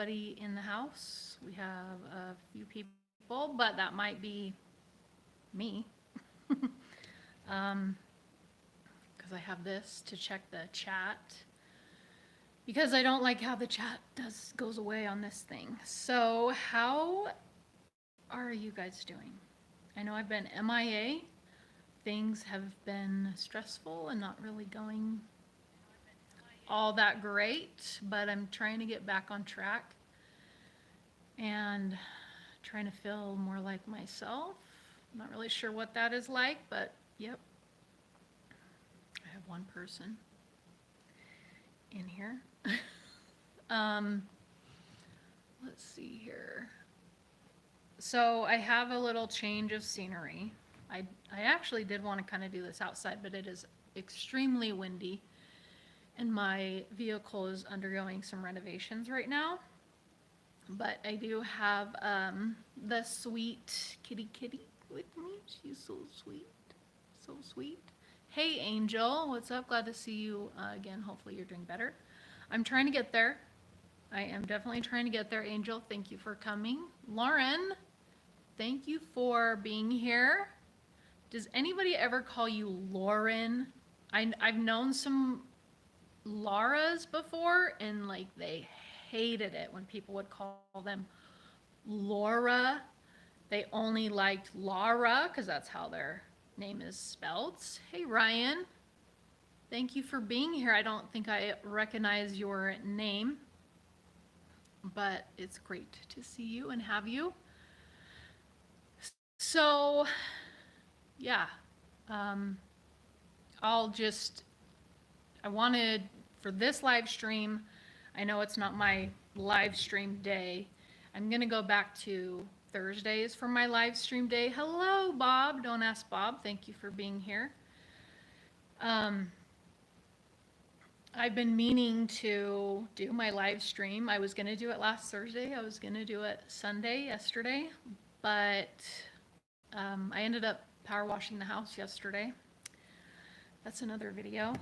anybody in the house. We have a few people, but that might be me. Because I have this to check the chat. Because I don't like how the chat goes away on this thing. So how are you guys doing? I know I've been MIA. Things have been stressful and not really going all that great, but I'm trying to get back on track and trying to feel more like myself. I'm not really sure what that is like, but yep. I have one person in here. Let's see here. So I have a little change of scenery. I actually did want to kind of do this outside, but it is extremely windy and my vehicle is undergoing some renovations right now. But I do have the sweet kitty with me. She's so sweet, so sweet. Hey Angel, what's up? Glad to see you again. Hopefully you're doing better. I'm trying to get there. I am definitely trying to get there, Angel. Thank you for coming. Lauren, thank you for being here. Does anybody ever call you Lauren? I've known some Lauras before, and like they hated it when people would call them Laura. They only liked Laura because that's how their name is spelled. Hey Ryan, thank you for being here. I don't think I recognize your name, but it's great to see you and have you. So yeah, I wanted for this live stream, I know it's not my live stream day. I'm gonna go back to Thursdays for my live stream day. Hello, Bob. Don't ask Bob. Thank you for being here. I've been meaning to do my live stream. I was gonna do it last Thursday. I was gonna do it Sunday, yesterday, but I ended up power washing the house yesterday. That's another video,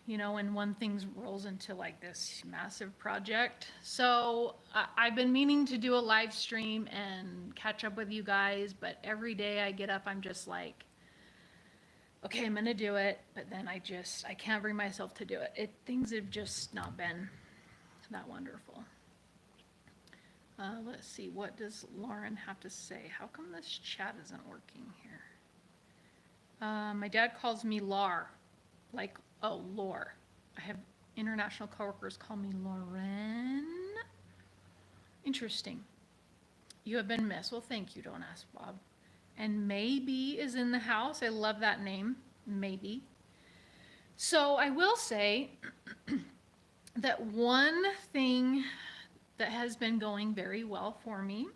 you know, when one thing rolls into like this massive project. So I've been meaning to do a live stream and catch up with you guys, but every day I get up, I'm just like, okay, I'm gonna do it, but then I can't bring myself to do it. Things have just not been that wonderful. Let's see, what does Lauren have to say? How come this chat isn't working here? My dad calls me Lar, like, oh, Lore. I have international coworkers call me Lauren. Interesting. You have been missed. Well, thank you, don't ask Bob. And Maybe is in the house. I love that name, Maybe. So I will say that one thing that has been going very well for me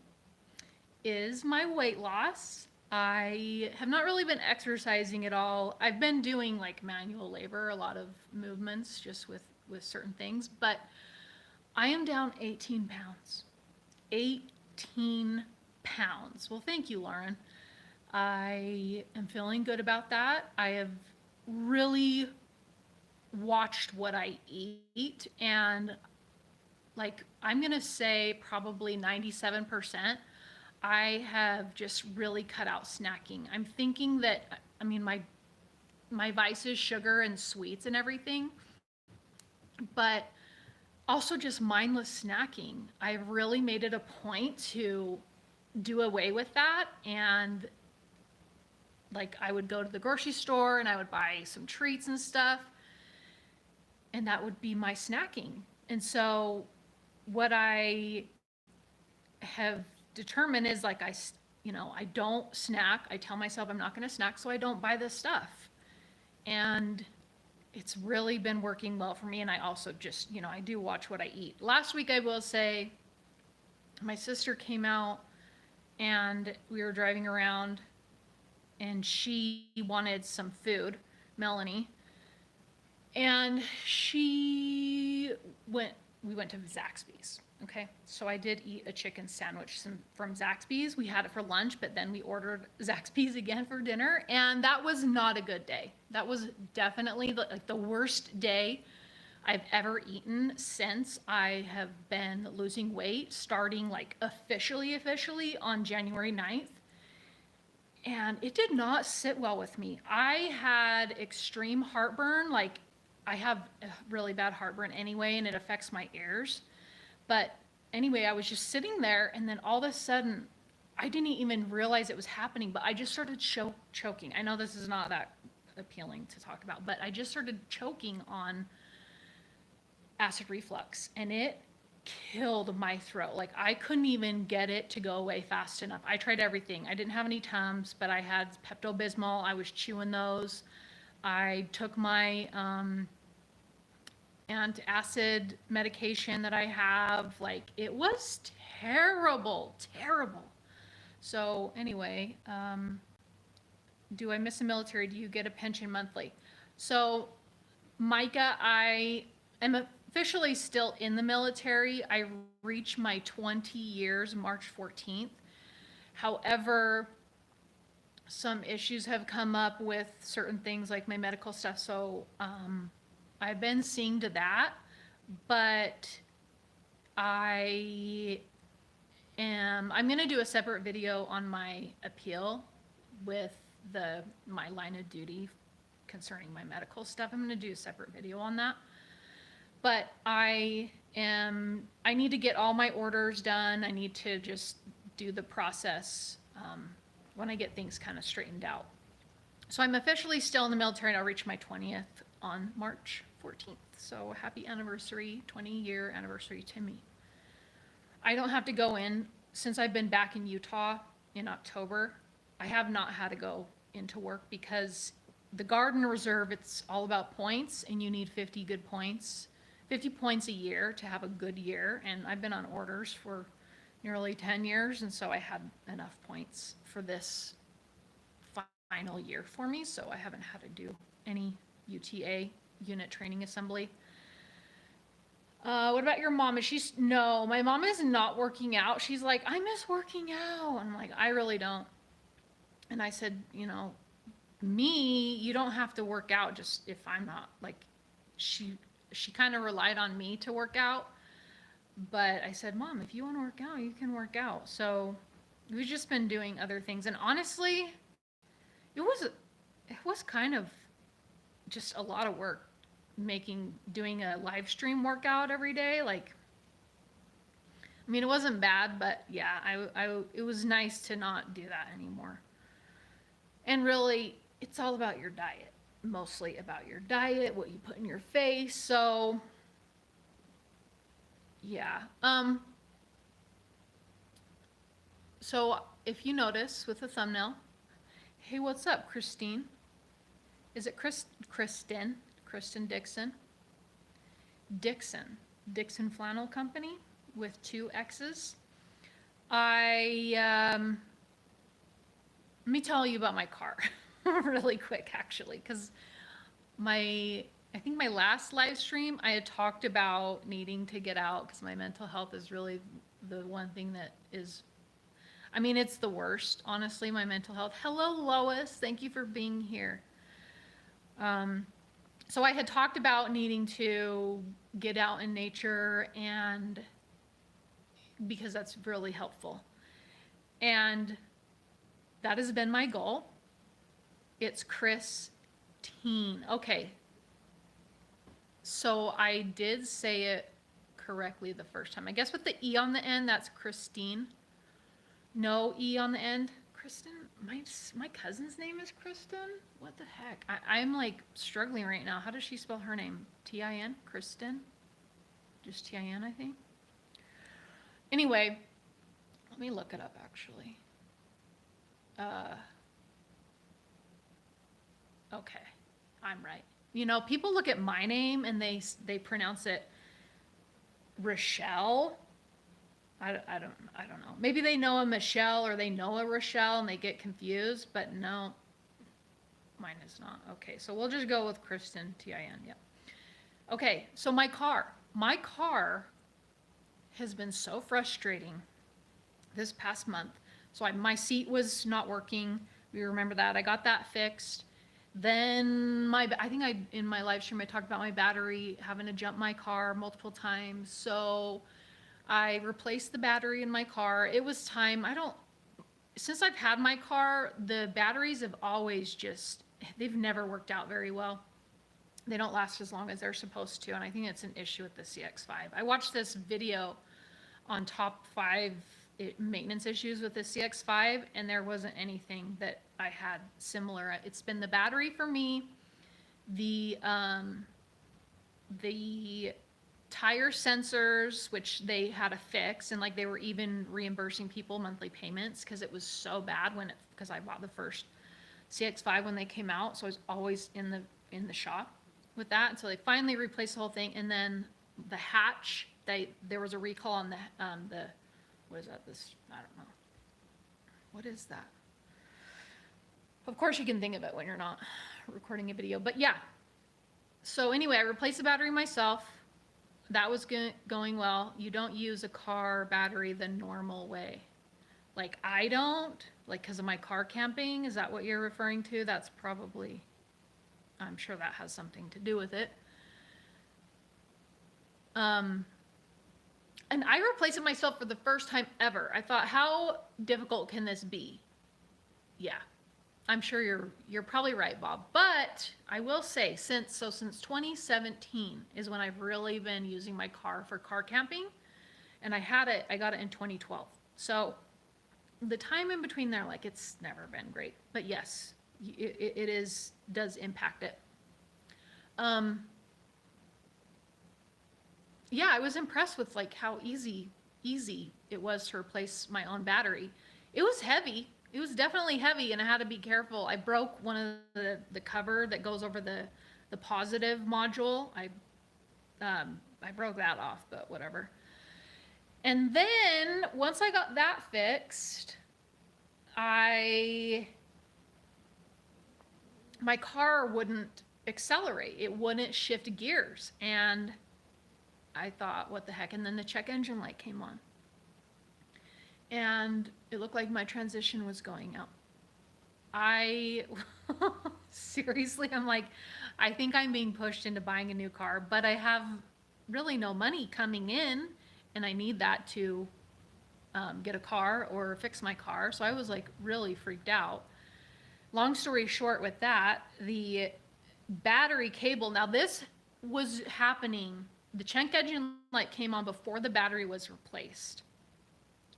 is my weight loss. I have not really been exercising at all. I've been doing like manual labor, a lot of movements just with certain things, but I am down 18 pounds. 18 pounds. Well, thank you, Lauren. I am feeling good about that. I have really watched what I eat, and like I'm gonna say probably 97%. I have just really cut out snacking. I'm thinking that, I mean, my vice is sugar and sweets and everything, but also just mindless snacking. I've really made it a point to do away with that. And like I would go to the grocery store and I would buy some treats and stuff, and that would be my snacking. And so what I have determined is like I don't snack. I tell myself I'm not going to snack, so I don't buy this stuff. And it's really been working well for me. And I also just, I do watch what I eat. Last week, I will say, my sister came out and we were driving around and she wanted some food, Melanie. And we went to Zaxby's. Okay, so I did eat a chicken sandwich from Zaxby's. We had it for lunch, but then we ordered Zaxby's again for dinner, and that was not a good day. That was definitely the worst day I've ever eaten since I have been losing weight, starting like officially on January 9th. And it did not sit well with me. I had extreme heartburn. Like, I have really bad heartburn anyway, and it affects my ears. But anyway, I was just sitting there, and then all of a sudden, I didn't even realize it was happening, but I just started choking. I know this is not that appealing to talk about, but I just started choking on acid reflux, and it killed my throat. Like, I couldn't even get it to go away fast enough. I tried everything. I didn't have any Tums, but I had Pepto-Bismol. I was chewing those. I took my antacid medication that I have. Like, it was terrible, terrible. So anyway, do I miss the military? Do you get a pension monthly? So Micah, I am officially still in the military. I reach my 20 years March 14th. However, some issues have come up with certain things like my medical stuff. So I've been seeing to that, but I'm going to do a separate video on my appeal with my line of duty concerning my medical stuff. I'm going to do a separate video on that. But I need to get all my orders done. I need to just do the process when I get things kind of straightened out. So I'm officially still in the military, and I'll reach my 20th on March 14th. So happy anniversary, 20-year anniversary to me. I don't have to go in. Since I've been back in Utah in October, I have not had to go into work because the Guard and Reserve, it's all about points, and you need 50 good points, 50 points a year to have a good year. And I've been on orders for nearly 10 years, and so I had enough points for this final year for me, so I haven't had to do any UTA, unit training assembly. What about your mom? No, my mom is not working out. She's like, I miss working out. I'm like, I really don't. And I said, you don't have to work out just if I'm not. Like, she kind of relied on me to work out. But I said, Mom, if you want to work out, you can work out. So we've just been doing other things. And honestly, it was kind of just a lot of work doing a live stream workout every day. Like, I mean, it wasn't bad, but yeah, it was nice to not do that anymore. And really, it's all about your diet, mostly about your diet, what you put in your face. So yeah. So if you notice with the thumbnail, hey, what's up, Christine? Is it Kristen Dixon? Dixon Flannel Company with 2 X's. Let me tell you about my car really quick, actually, because I think my last live stream, I had talked about needing to get out because my mental health is really the one thing that is, I mean, it's the worst, honestly, my mental health. Hello, Lois. Thank you for being here. So I had talked about needing to get out in nature, and because that's really helpful. And that has been my goal. It's Christine. Okay. So I did say it correctly the first time. I guess with the E on the end, that's Christine. No E on the end. Kristen? My cousin's name is Kristen? What the heck? I'm like struggling right now. How does she spell her name? T-I-N? Kristen? Just T-I-N, I think. Anyway, let me look it up actually. Okay, I'm right. People look at my name and they pronounce it Rochelle. I don't know. Maybe they know a Michelle or they know a Rochelle and they get confused, but no, mine is not. Okay, so we'll just go with Kristen, T-I-N, yeah. Okay, so my car has been so frustrating this past month. So my seat was not working. We remember that. I got that fixed. Then I think in my live stream I talked about my battery having to jump my car multiple times. So I replaced the battery in my car. It was time. Since I've had my car, the batteries have always they've never worked out very well. They don't last as long as they're supposed to, and I think it's an issue with the CX-5. I watched this video on top 5 maintenance issues with the CX-5, and there wasn't anything that I had similar. It's been the battery for me, the tire sensors, which they had to fix, and like they were even reimbursing people monthly payments because it was so bad because I bought the first CX-5 when they came out, so I was always in the shop with that until they finally replaced the whole thing. And then the hatch, there was a recall on the what is that? I don't know. What is that? Of course you can think of it when you're not recording a video, but yeah. So anyway, I replaced the battery myself. That was going well. You don't use a car battery the normal way. Like I don't, like because of my car camping. Is that what you're referring to? That's probably, I'm sure that has something to do with it. And I replaced it myself for the first time ever. I thought, how difficult can this be? Yeah, I'm sure you're probably right, Bob. But I will say, since 2017 is when I've really been using my car for car camping, and I got it in 2012. So the time in between there, like it's never been great. But yes, it does impact it. Yeah, I was impressed with like how easy it was to replace my own battery. It was heavy. It was definitely heavy, and I had to be careful. I broke one of the cover that goes over the positive module. I broke that off, but whatever. And then once I got that fixed, my car wouldn't accelerate. It wouldn't shift gears, and I thought, what the heck? And then the check engine light came on, and it looked like my transmission was going out. Seriously, I'm like, I think I'm being pushed into buying a new car, but I have really no money coming in, and I need that to get a car or fix my car. So I was like really freaked out. Long story short with that, the battery cable, now this was happening, the check engine light came on before the battery was replaced.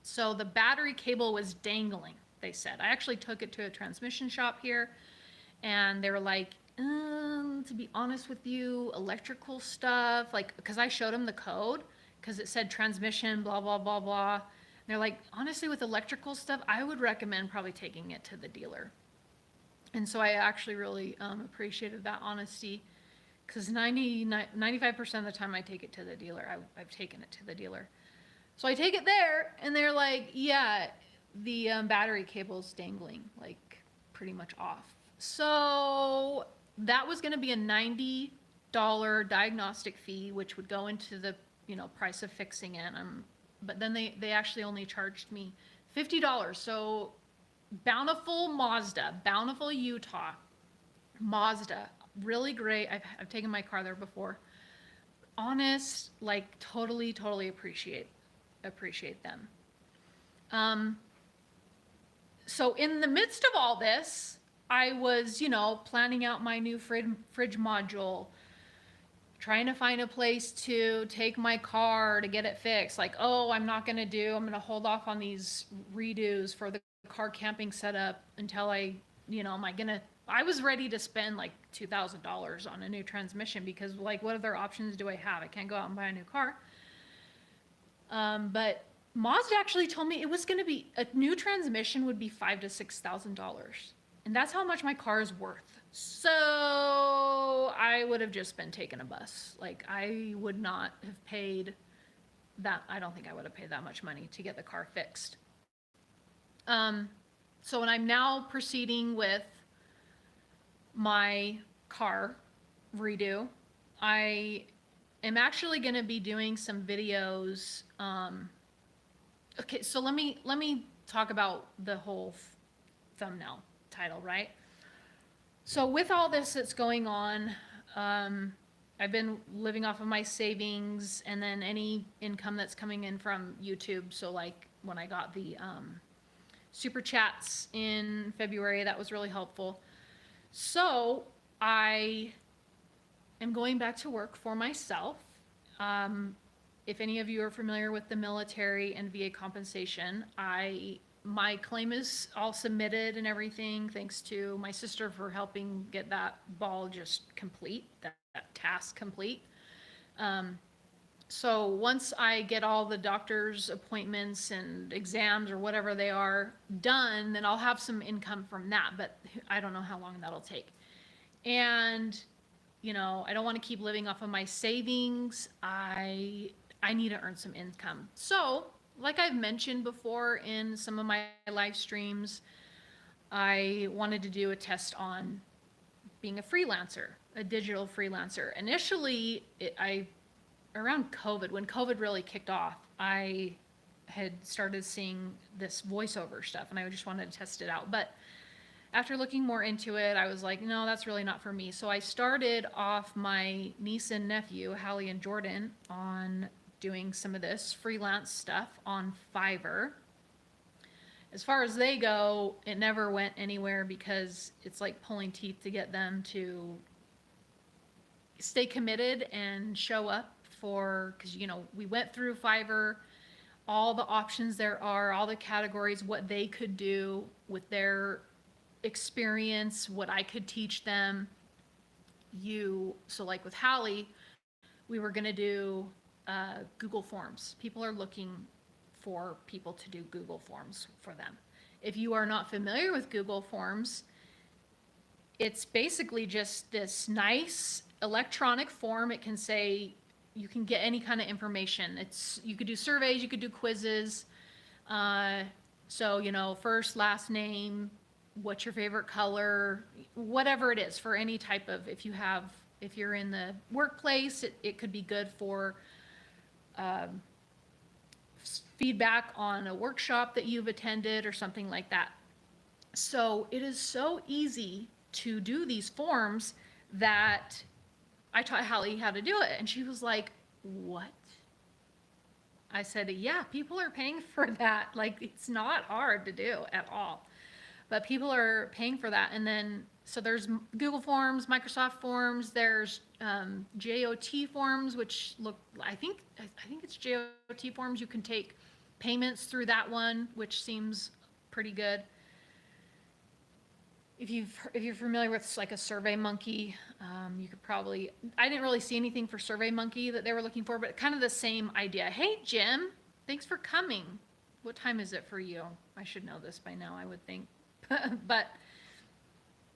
So the battery cable was dangling, they said. I actually took it to a transmission shop here, and they were like, to be honest with you, electrical stuff, like, because I showed them the code, because it said transmission, blah, blah, blah, blah. And they're like, honestly, with electrical stuff, I would recommend probably taking it to the dealer. And so I actually really appreciated that honesty, because 95% of the time I take it to the dealer, I've taken it to the dealer. So I take it there, and they're like, yeah, the battery cable's dangling, like pretty much off. So that was going to be a $90 diagnostic fee, which would go into the price of fixing it. But then they actually only charged me $50. So Bountiful Utah, Mazda, really great. I've taken my car there before. Honest, like totally appreciate them. So in the midst of all this, I was, planning out my new fridge module, trying to find a place to take my car to get it fixed. Like, I'm going to hold off on these redos for the car camping setup until I was ready to spend like $2,000 on a new transmission, because like, what other options do I have? I can't go out and buy a new car. But Mazda actually told me it was going to be, a new transmission would be $5,000 to $6,000. And that's how much my car is worth. So I would have just been taking a bus. Like, I would not have paid that. I don't think I would have paid that much money to get the car fixed. So when I'm now proceeding with my car redo, I am actually going to be doing some videos. Okay, so let me talk about the whole thumbnail title, right? So with all this that's going on, um, I've been living off of my savings and then any income that's coming in from YouTube. So like when I got the super chats in February, that was really helpful. So I am going back to work for myself. Um, if any of you are familiar with the military and VA compensation, my claim is all submitted and everything, thanks to my sister for helping get that ball just complete, that task complete. Um, so once I get all the doctor's appointments and exams or whatever they are done, then I'll have some income from that, but I don't know how long that'll take. And I don't want to keep living off of my savings. I need to earn some income. So, like I've mentioned before in some of my live streams, I wanted to do a test on being a freelancer, a digital freelancer. Initially, around COVID, when COVID really kicked off, I had started seeing this voiceover stuff and I just wanted to test it out. But after looking more into it, I was like, no, that's really not for me. So I started off my niece and nephew, Hallie and Jordan, on doing some of this freelance stuff on Fiverr. As far as they go, it never went anywhere because it's like pulling teeth to get them to stay committed and show up because we went through Fiverr, all the options there are, all the categories, what they could do with their experience, what I could teach them. So like with Hallie, we were going to do Google Forms. People are looking for people to do Google Forms for them. If you are not familiar with Google Forms, it's basically just this nice electronic form. It can say, you can get any kind of information. You could do surveys, you could do quizzes. So, first, last name, what's your favorite color, whatever it is for any type of, if you're in the workplace, it could be good for feedback on a workshop that you've attended or something like that. So it is so easy to do these forms that I taught Hallie how to do it. And she was like, what? I said, yeah, people are paying for that. Like, it's not hard to do at all. But people are paying for that. And then, so there's Google Forms, Microsoft Forms, there's JOT Forms, which I think it's JOT Forms. You can take payments through that one, which seems pretty good. If you're familiar with like a Survey Monkey, you could probably, I didn't really see anything for Survey Monkey that they were looking for, but kind of the same idea. Hey, Jim, thanks for coming. What time is it for you? I should know this by now, I would think. But,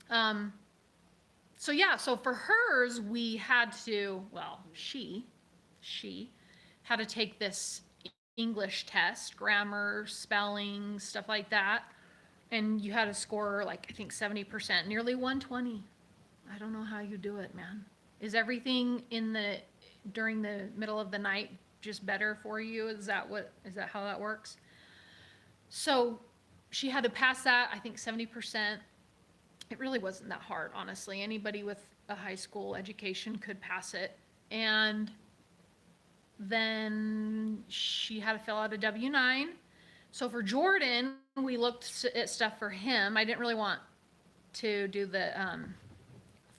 so yeah, so for hers, we had to, she had to take this English test, grammar, spelling, stuff like that. And you had to score like, I think 70%, nearly 120. I don't know how you do it, man. Is everything during the middle of the night just better for you? Is that how that works? So she had to pass that, I think 70%. It really wasn't that hard, honestly. Anybody with a high school education could pass it. And then she had to fill out a W-9. So for Jordan, we looked at stuff for him. I didn't really want to do the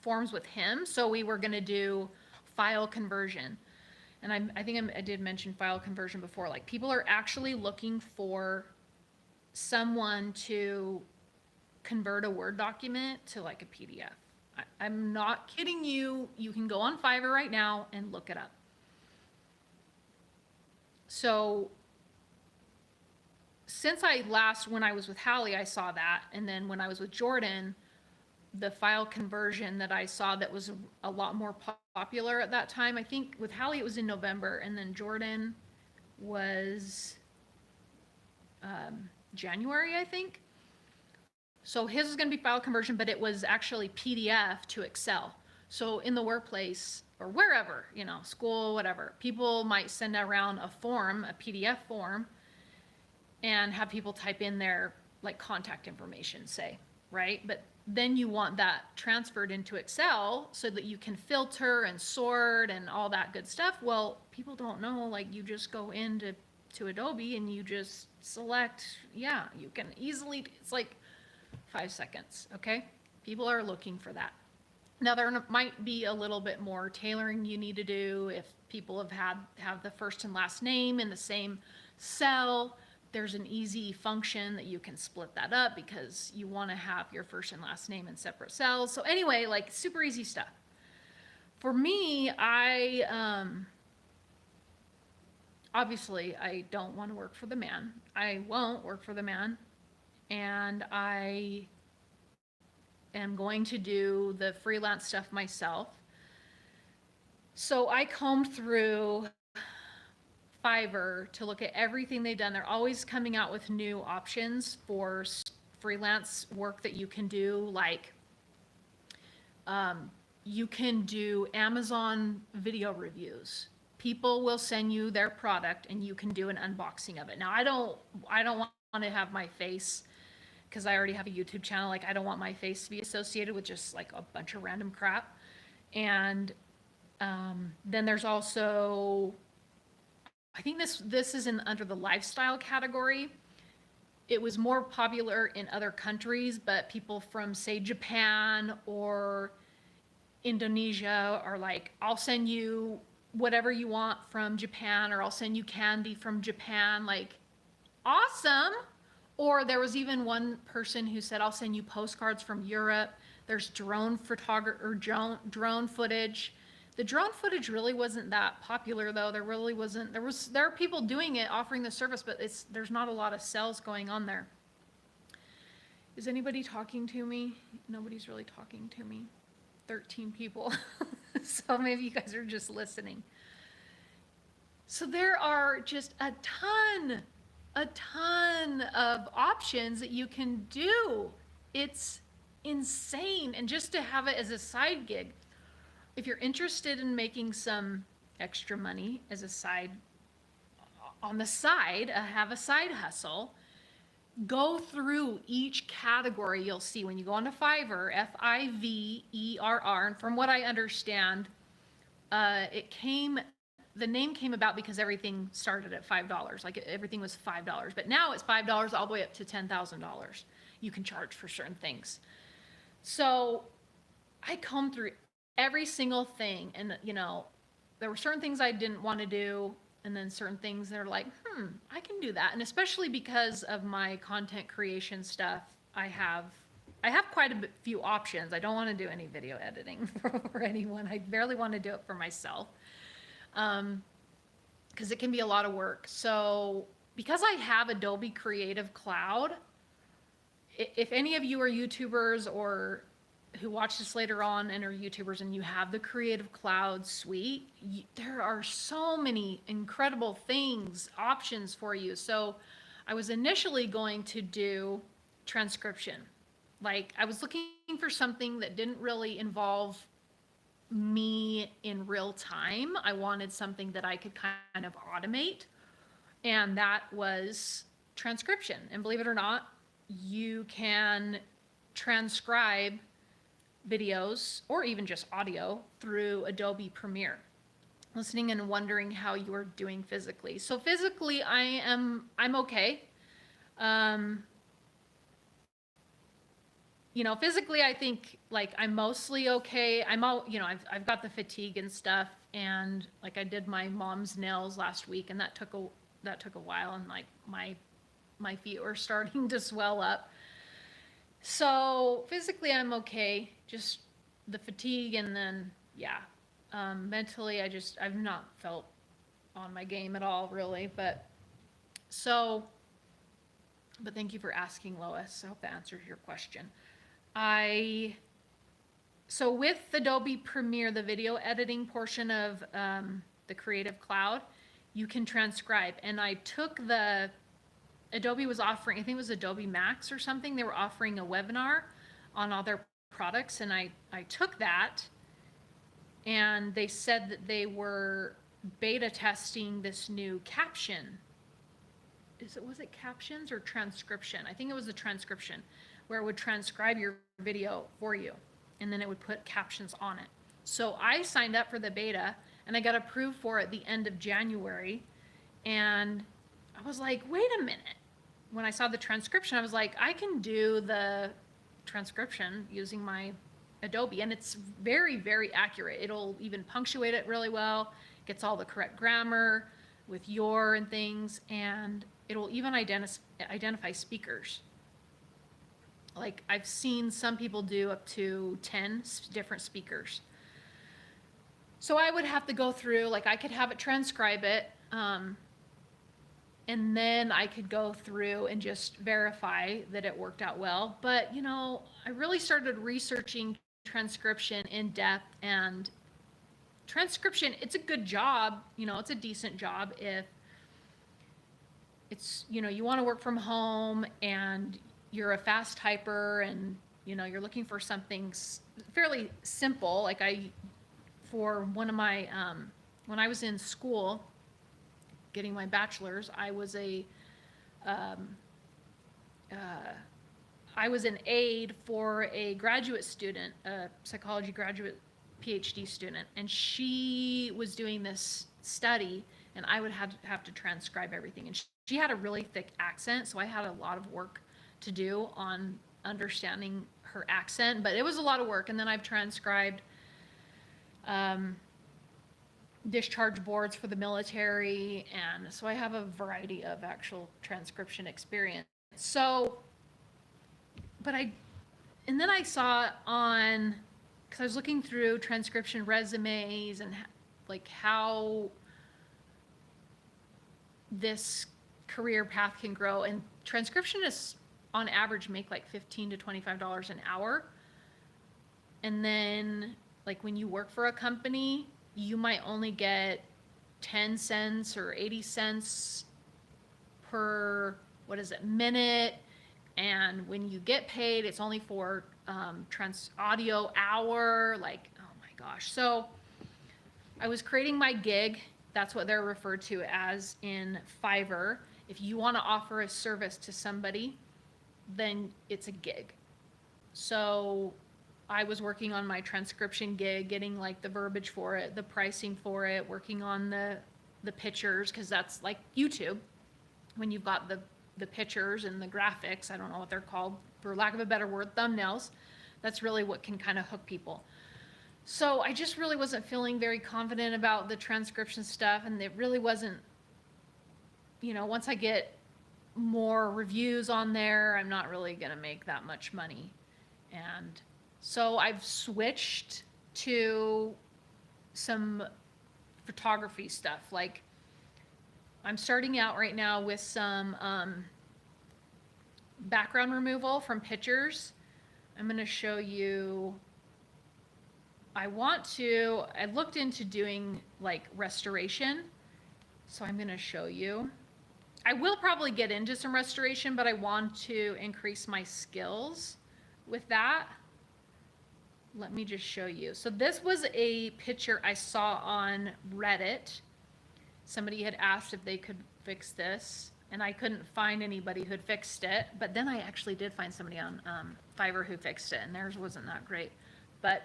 forms with him, so we were going to do file conversion. And I think I did mention file conversion before. Like, people are actually looking for someone to convert a Word document to like a PDF. I'm not kidding you. You can go on Fiverr right now and look it up. So since when I was with Hallie, I saw that. And then when I was with Jordan, the file conversion that I saw that was a lot more popular at that time. I think with Hallie it was in November, and then Jordan was January, I think. So his was going to be file conversion, but it was actually PDF to Excel. So in the workplace or wherever, school, whatever, people might send around a form, a PDF form, and have people type in their like contact information, say, right? But then you want that transferred into Excel so that you can filter and sort and all that good stuff. Well, people don't know, like you just go into Adobe and you just select, yeah, you can easily, it's like 5 seconds, okay? People are looking for that. Now there might be a little bit more tailoring you need to do if people have the first and last name in the same cell. There's an easy function that you can split that up because you want to have your first and last name in separate cells. So anyway, like super easy stuff. For me, obviously I don't want to work for the man. I won't work for the man. And I am going to do the freelance stuff myself. So I combed through Fiverr to look at everything they've done. They're always coming out with new options for freelance work that you can do, like you can do Amazon video reviews. People will send you their product and you can do an unboxing of it. Now I don't want to have my face, because I already have a YouTube channel, like I don't want my face to be associated with just like a bunch of random crap. And then there's also, I think this is under the lifestyle category. It was more popular in other countries, but people from, say, Japan or Indonesia are like, I'll send you whatever you want from Japan, or I'll send you candy from Japan. Like, awesome. Or there was even one person who said, I'll send you postcards from Europe. There's drone footage. The drone footage really wasn't that popular, though. There really wasn't. There are people doing it, offering the service, but there's not a lot of sales going on there. Is anybody talking to me? Nobody's really talking to me. 13 people. So maybe you guys are just listening. So there are just a ton of options that you can do. It's insane. And just to have it as a side gig, if you're interested in making some extra money as a side, on the side, have a side hustle, go through each category. You'll see when you go onto Fiverr, Fiverr, and from what I understand, the name came about because everything started at $5. Like everything was $5, but now it's $5 all the way up to $10,000. You can charge for certain things. So I combed through every single thing, and there were certain things I didn't want to do, and then certain things that are like, I can do that. And especially because of my content creation stuff, I have quite a few options. I don't want to do any video editing for anyone. I barely want to do it for myself, because it can be a lot of work. So because I have Adobe Creative Cloud, if any of you are YouTubers or who watch this later on and are YouTubers and you have the Creative Cloud suite, there are so many incredible things, options for you. So I was initially going to do transcription. Like I was looking for something that didn't really involve me in real time. I wanted something that I could kind of automate, and that was transcription. And believe it or not, you can transcribe videos or even just audio through Adobe Premiere. Listening and wondering how you are doing physically. So physically, I'm okay. Physically, I think like I'm mostly okay. I've got the fatigue and stuff, and like I did my mom's nails last week, and that took a while, and like my feet were starting to swell up. So physically I'm okay, just the fatigue, and then mentally I've not felt on my game at all really, but thank you for asking, Lois. I hope that answers your question. So with Adobe Premiere, the video editing portion of the Creative Cloud, you can transcribe, and I took Adobe was offering, I think it was Adobe Max or something, they were offering a webinar on all their products, and I took that, and they said that they were beta testing this new caption. Was it captions or transcription? I think it was the transcription. where it would transcribe your video for you, and then it would put captions on it. So I signed up for the beta, and I got approved for it the end of January, and I was like, wait a minute. When I saw the transcription, I was like, I can do the transcription using my Adobe, and it's very, very accurate. It'll even punctuate it really well, gets all the correct grammar with your and things, and it'll even identify speakers. Like, I've seen some people do up to 10 different speakers. So I would have to go through, like, I could have it transcribe it, and then I could go through and just verify that it worked out well. But, you know, I really started researching transcription in depth, and transcription, it's a good job, you know, it's a decent job if it's, you know, you want to work from home and you're a fast typer and, you know, you're looking for something fairly simple. Like for one of my, when I was in school getting my bachelor's, I was an aide for a graduate student, a psychology graduate PhD student, and she was doing this study, and I would have to transcribe everything. And she had a really thick accent, so I had a lot of work to do on understanding her accent, but it was a lot of work. And then I've transcribed discharge boards for the military, and so I have a variety of actual transcription experience. So, and then I saw on, because I was looking through transcription resumes and like how this career path can grow, and transcriptionists on average make like $15 to $25 an hour. And then like when you work for a company, you might only get 10 cents or 80 cents per, minute. And when you get paid, it's only for audio hour, like, oh my gosh. So I was creating my gig. That's what they're referred to as in Fiverr. If you want to offer a service to somebody, then it's a gig. So I was working on my transcription gig, getting like the verbiage for it, the pricing for it, working on the pictures, because that's like YouTube. When you've got the pictures and the graphics, I don't know what they're called, for lack of a better word, thumbnails, that's really what can kind of hook people. So I just really wasn't feeling very confident about the transcription stuff, and it really wasn't, you know, once I get more reviews on there, I'm not really gonna make that much money. And so I've switched to some photography stuff. Like, I'm starting out right now with some background removal from pictures. I'm gonna show you, I looked into doing like restoration. So I'm gonna show you. I will probably get into some restoration, but I want to increase my skills with that. Let me just show you. So this was a picture I saw on Reddit. Somebody had asked if they could fix this, and I couldn't find anybody who'd fixed it. But then I actually did find somebody on Fiverr who fixed it, and theirs wasn't that great. But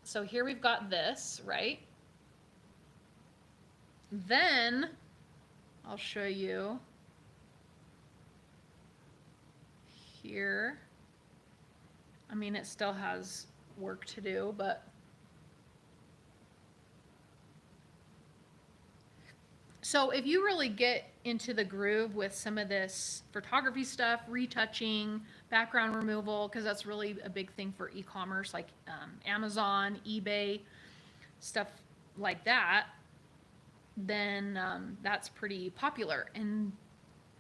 so here we've got this, right? Then I'll show you here. I mean, it still has work to do, but so if you really get into the groove with some of this photography stuff, retouching, background removal, because that's really a big thing for e-commerce, like Amazon, eBay, stuff like that, then that's pretty popular. And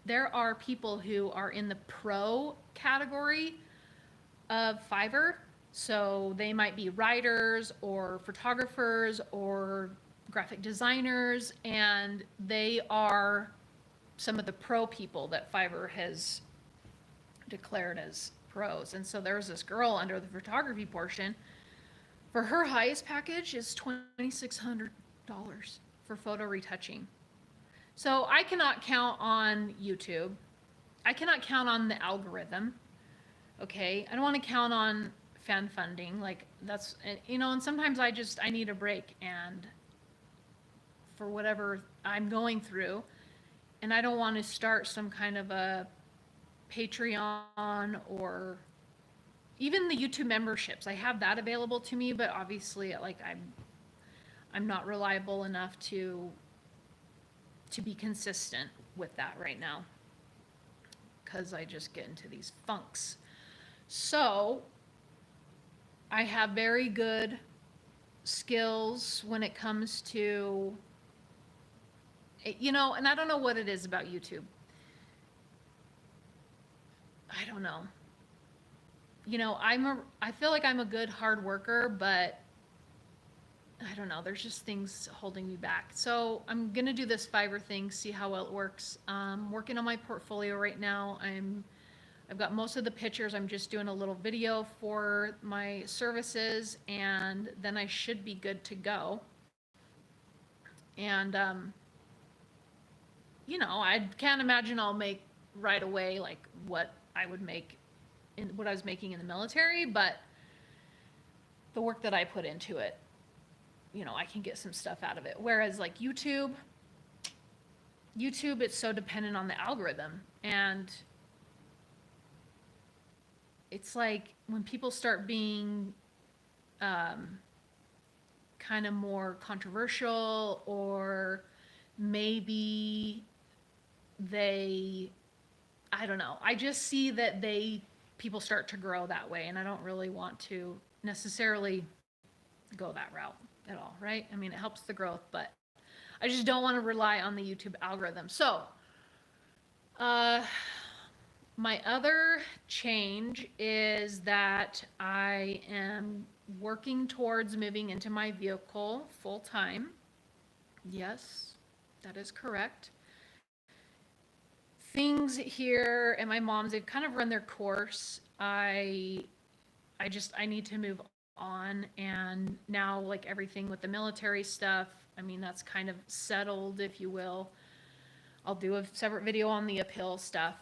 there are people who are in the pro category of Fiverr. So they might be writers or photographers or graphic designers, and they are some of the pro people that Fiverr has declared as pros. And so there's this girl under the photography portion. For her highest package is $2,600 for photo retouching. So I cannot count on YouTube. I cannot count on the algorithm. Okay. I don't want to count on fan funding. Like that's, and sometimes I need a break and for whatever I'm going through. And I don't want to start some kind of a Patreon or even the YouTube memberships. I have that available to me, but obviously like I'm not reliable enough to be consistent with that right now because I just get into these funks. So I have very good skills when it comes to, and I don't know what it is about YouTube. I don't know. I feel like I'm a good hard worker, but I don't know. There's just things holding me back. So I'm gonna do this Fiverr thing, see how well it works. Working on my portfolio right now. I've got most of the pictures. I'm just doing a little video for my services, and then I should be good to go. And I can't imagine I'll make right away like what I would make in what I was making in the military, but the work that I put into it, I can get some stuff out of it. Whereas like YouTube, it's so dependent on the algorithm. And it's like when people start being kind of more controversial, or maybe I don't know. I just see that people start to grow that way, and I don't really want to necessarily go that route at all, right? I mean, it helps the growth, but I just don't want to rely on the YouTube algorithm. So, my other change is that I am working towards moving into my vehicle full time. Yes, that is correct. Things here and my mom's, they've kind of run their course. I need to move on, and now like everything with the military stuff, I mean that's kind of settled, if you will. I'll do a separate video on the uphill stuff,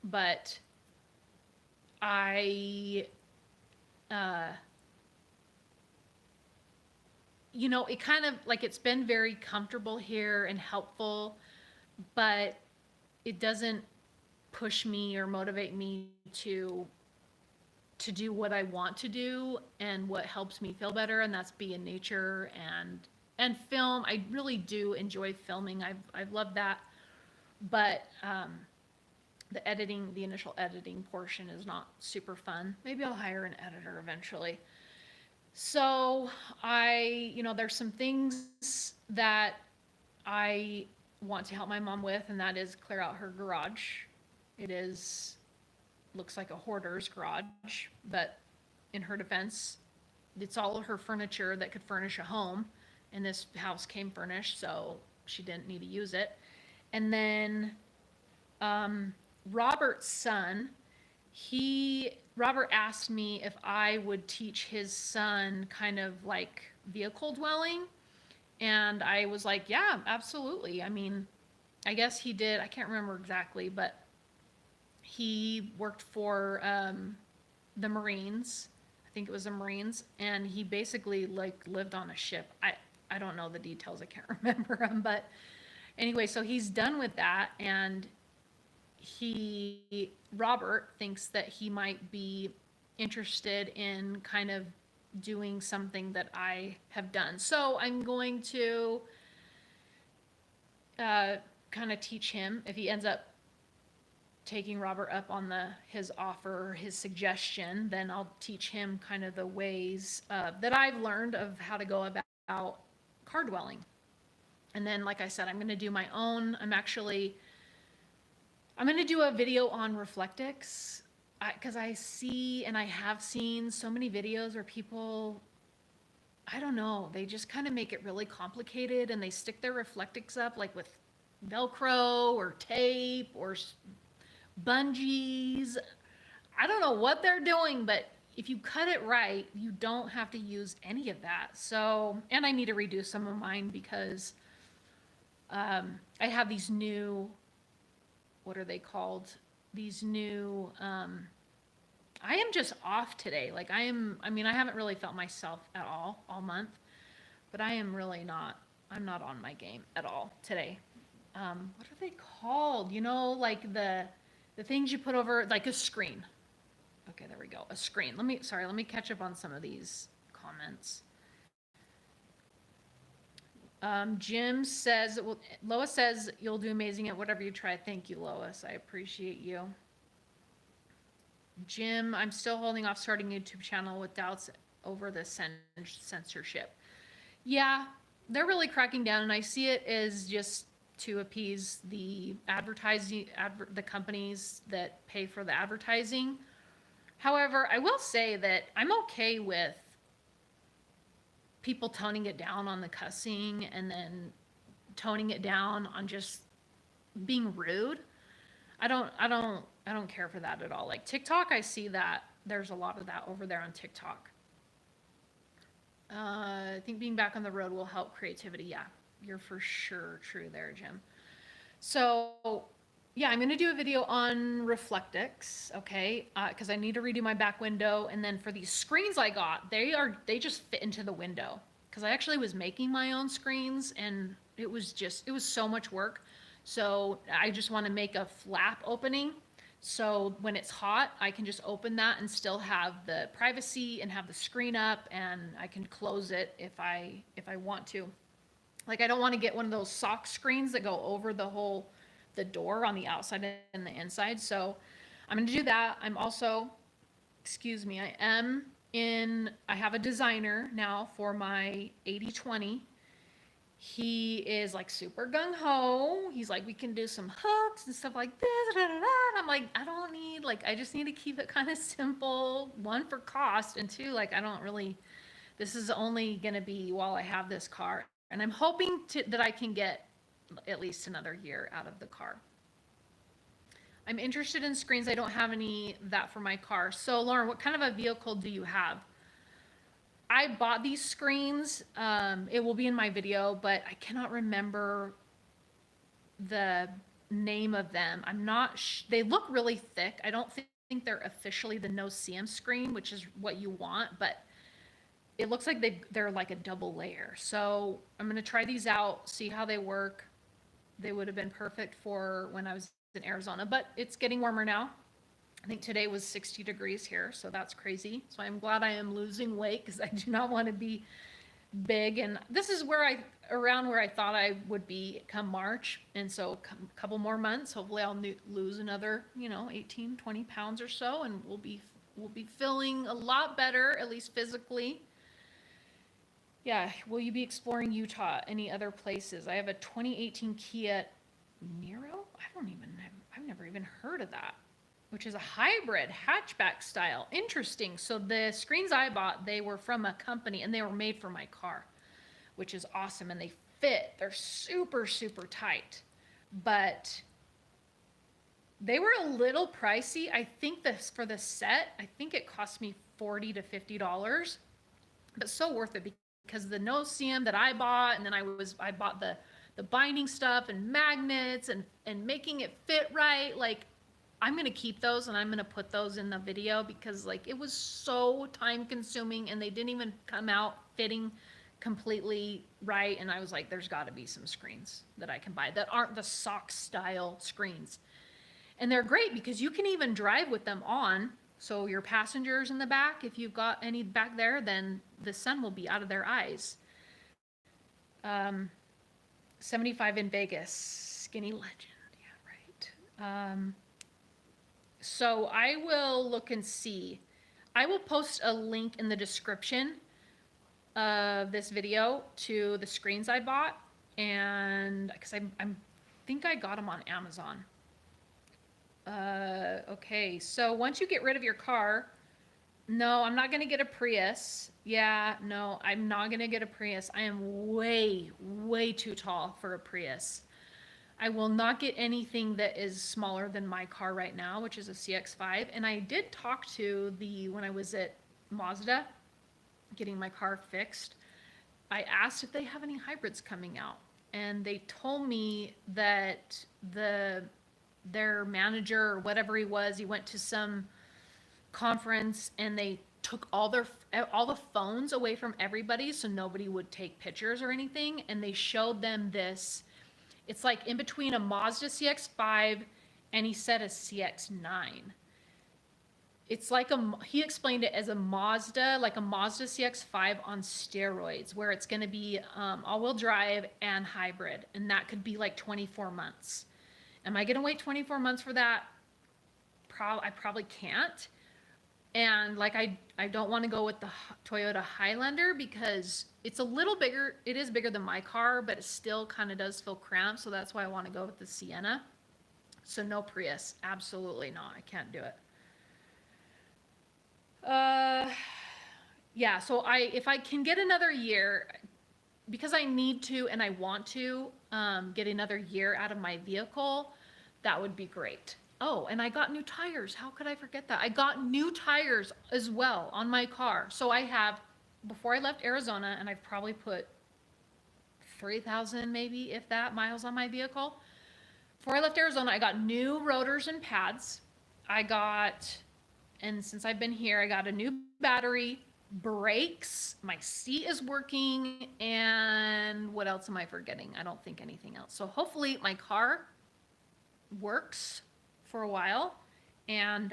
but I it kind of like it's been very comfortable here and helpful, but it doesn't push me or motivate me to do what I want to do and what helps me feel better, and that's be in nature and film. I really do enjoy filming. I've loved that, but the initial editing portion is not super fun. Maybe I'll hire an editor eventually. So there's some things that I want to help my mom with, and that is clear out her garage. It looks like a hoarder's garage, but in her defense, it's all of her furniture that could furnish a home, and this house came furnished, so she didn't need to use it. And then Robert's son, Robert asked me if I would teach his son kind of like vehicle dwelling, and I was like, yeah, absolutely. I mean, I guess he did. I can't remember exactly, but he worked for the Marines. I think it was the Marines, and he basically like lived on a ship. I don't know the details. I can't remember them, but anyway, so he's done with that, and Robert thinks that he might be interested in kind of doing something that I have done. So I'm going to kind of teach him. If he ends up taking Robert up on his offer, his suggestion, then I'll teach him kind of the ways that I've learned of how to go about car dwelling. And then, like I said, I'm going to do my own. I'm going to do a video on Reflectix, because I see and I have seen so many videos where people, I don't know, they just kind of make it really complicated, and they stick their Reflectix up like with Velcro or tape or bungees. I don't know what they're doing, but if you cut it right, you don't have to use any of that. So, and I need to redo some of mine because I have these new, what are they called? These new I am just off today. Like I mean, I haven't really felt myself at all month, but I am really not, I'm not on my game at all today. What are they called? You know, like the things you put over, like a screen. Okay, there we go. A screen. Let me catch up on some of these comments. Jim says, well, Lois says, you'll do amazing at whatever you try. Thank you, Lois. I appreciate you. Jim, I'm still holding off starting a YouTube channel with doubts over the censorship. Yeah, they're really cracking down, and I see it as just to appease the the companies that pay for the advertising. However, I will say that I'm okay with people toning it down on the cussing and then toning it down on just being rude. I don't care for that at all. Like TikTok, I see that there's a lot of that over there on TikTok. I think being back on the road will help creativity. Yeah, you're for sure true there, Jim. So yeah, I'm gonna do a video on Reflectix, okay? Because I need to redo my back window, and then for these screens I got, they just fit into the window. Because I actually was making my own screens, and it was so much work. So I just want to make a flap opening, so when it's hot, I can just open that and still have the privacy and have the screen up, and I can close it if I want to. Like I don't want to get one of those sock screens that go over the door on the outside and the inside. So I'm going to do that. I'm also, excuse me, I have a designer now for my 80/20. He is like super gung-ho. He's like, we can do some hooks and stuff like this. Da, da, da. I'm like, I don't need, like, I just need to keep it kind of simple. One, for cost, and two, like, I don't really, this is only going to be while I have this car. And I'm hoping that I can get at least another year out of the car. I'm interested in screens. I don't have any that for my car. So, Lauren, what kind of a vehicle do you have? I bought these screens. It will be in my video, but I cannot remember the name of them. I'm not, they look really thick. I don't think they're officially the no seam screen, which is what you want, but it looks like they're like a double layer. So I'm going to try these out, see how they work. They would have been perfect for when I was in Arizona, but it's getting warmer now. I think today was 60 degrees here, so that's crazy. So I'm glad I am losing weight because I do not want to be big. And this is around where I thought I would be come March. And so a couple more months, hopefully I'll lose another, 18, 20 pounds or so, and we'll be feeling a lot better, at least physically. Yeah, will you be exploring Utah? Any other places? I have a 2018 Kia Niro. I've never even heard of that, which is a hybrid hatchback style. Interesting. So the screens I bought, they were from a company and they were made for my car, which is awesome. And they fit. They're super, super tight. But they were a little pricey. I think for the set, I think it cost me $40 to $50, but so worth it because the no seam that I bought, and then I bought the binding stuff and magnets and making it fit right. Like, I'm going to keep those and I'm going to put those in the video because like it was so time consuming and they didn't even come out fitting completely right. And I was like, there's got to be some screens that I can buy that aren't the sock style screens. And they're great because you can even drive with them on. So your passengers in the back, if you've got any back there, then the sun will be out of their eyes. 75 in Vegas, skinny legend. Yeah, right. So I will look and see. I will post a link in the description of this video to the screens I bought, and because I think I got them on Amazon. Okay, so once you get rid of your car, no, I'm not gonna get a Prius. Yeah, no, I'm not gonna get a Prius. I am way, way too tall for a Prius. I will not get anything that is smaller than my car right now, which is a CX-5. And I did talk to when I was at Mazda getting my car fixed, I asked if they have any hybrids coming out. And they told me that their manager or whatever he went to some conference, and they took all the phones away from everybody so nobody would take pictures or anything, and they showed them this. It's like in between a Mazda CX-5 and he said a CX-9. It's like he explained it as a Mazda, like a Mazda CX-5 on steroids, where it's going to be all-wheel drive and hybrid, and that could be like 24 months. Am I going to wait 24 months for that? I probably can't. And like I don't want to go with the Toyota Highlander because it's a little bigger. It is bigger than my car, but it still kind of does feel cramped. So that's why I want to go with the Sienna. So no Prius. Absolutely not. I can't do it. Yeah, so if I can get another year, because I need to and I want to get another year out of my vehicle, that would be great. Oh, and I got new tires. How could I forget that? I got new tires as well on my car. So I have, before I left Arizona, and I've probably put 3,000 maybe, if that, miles on my vehicle. Before I left Arizona, I got new rotors and pads. And since I've been here, I got a new battery, brakes, my seat is working, and what else am I forgetting? I don't think anything else. So hopefully my car works for a while, and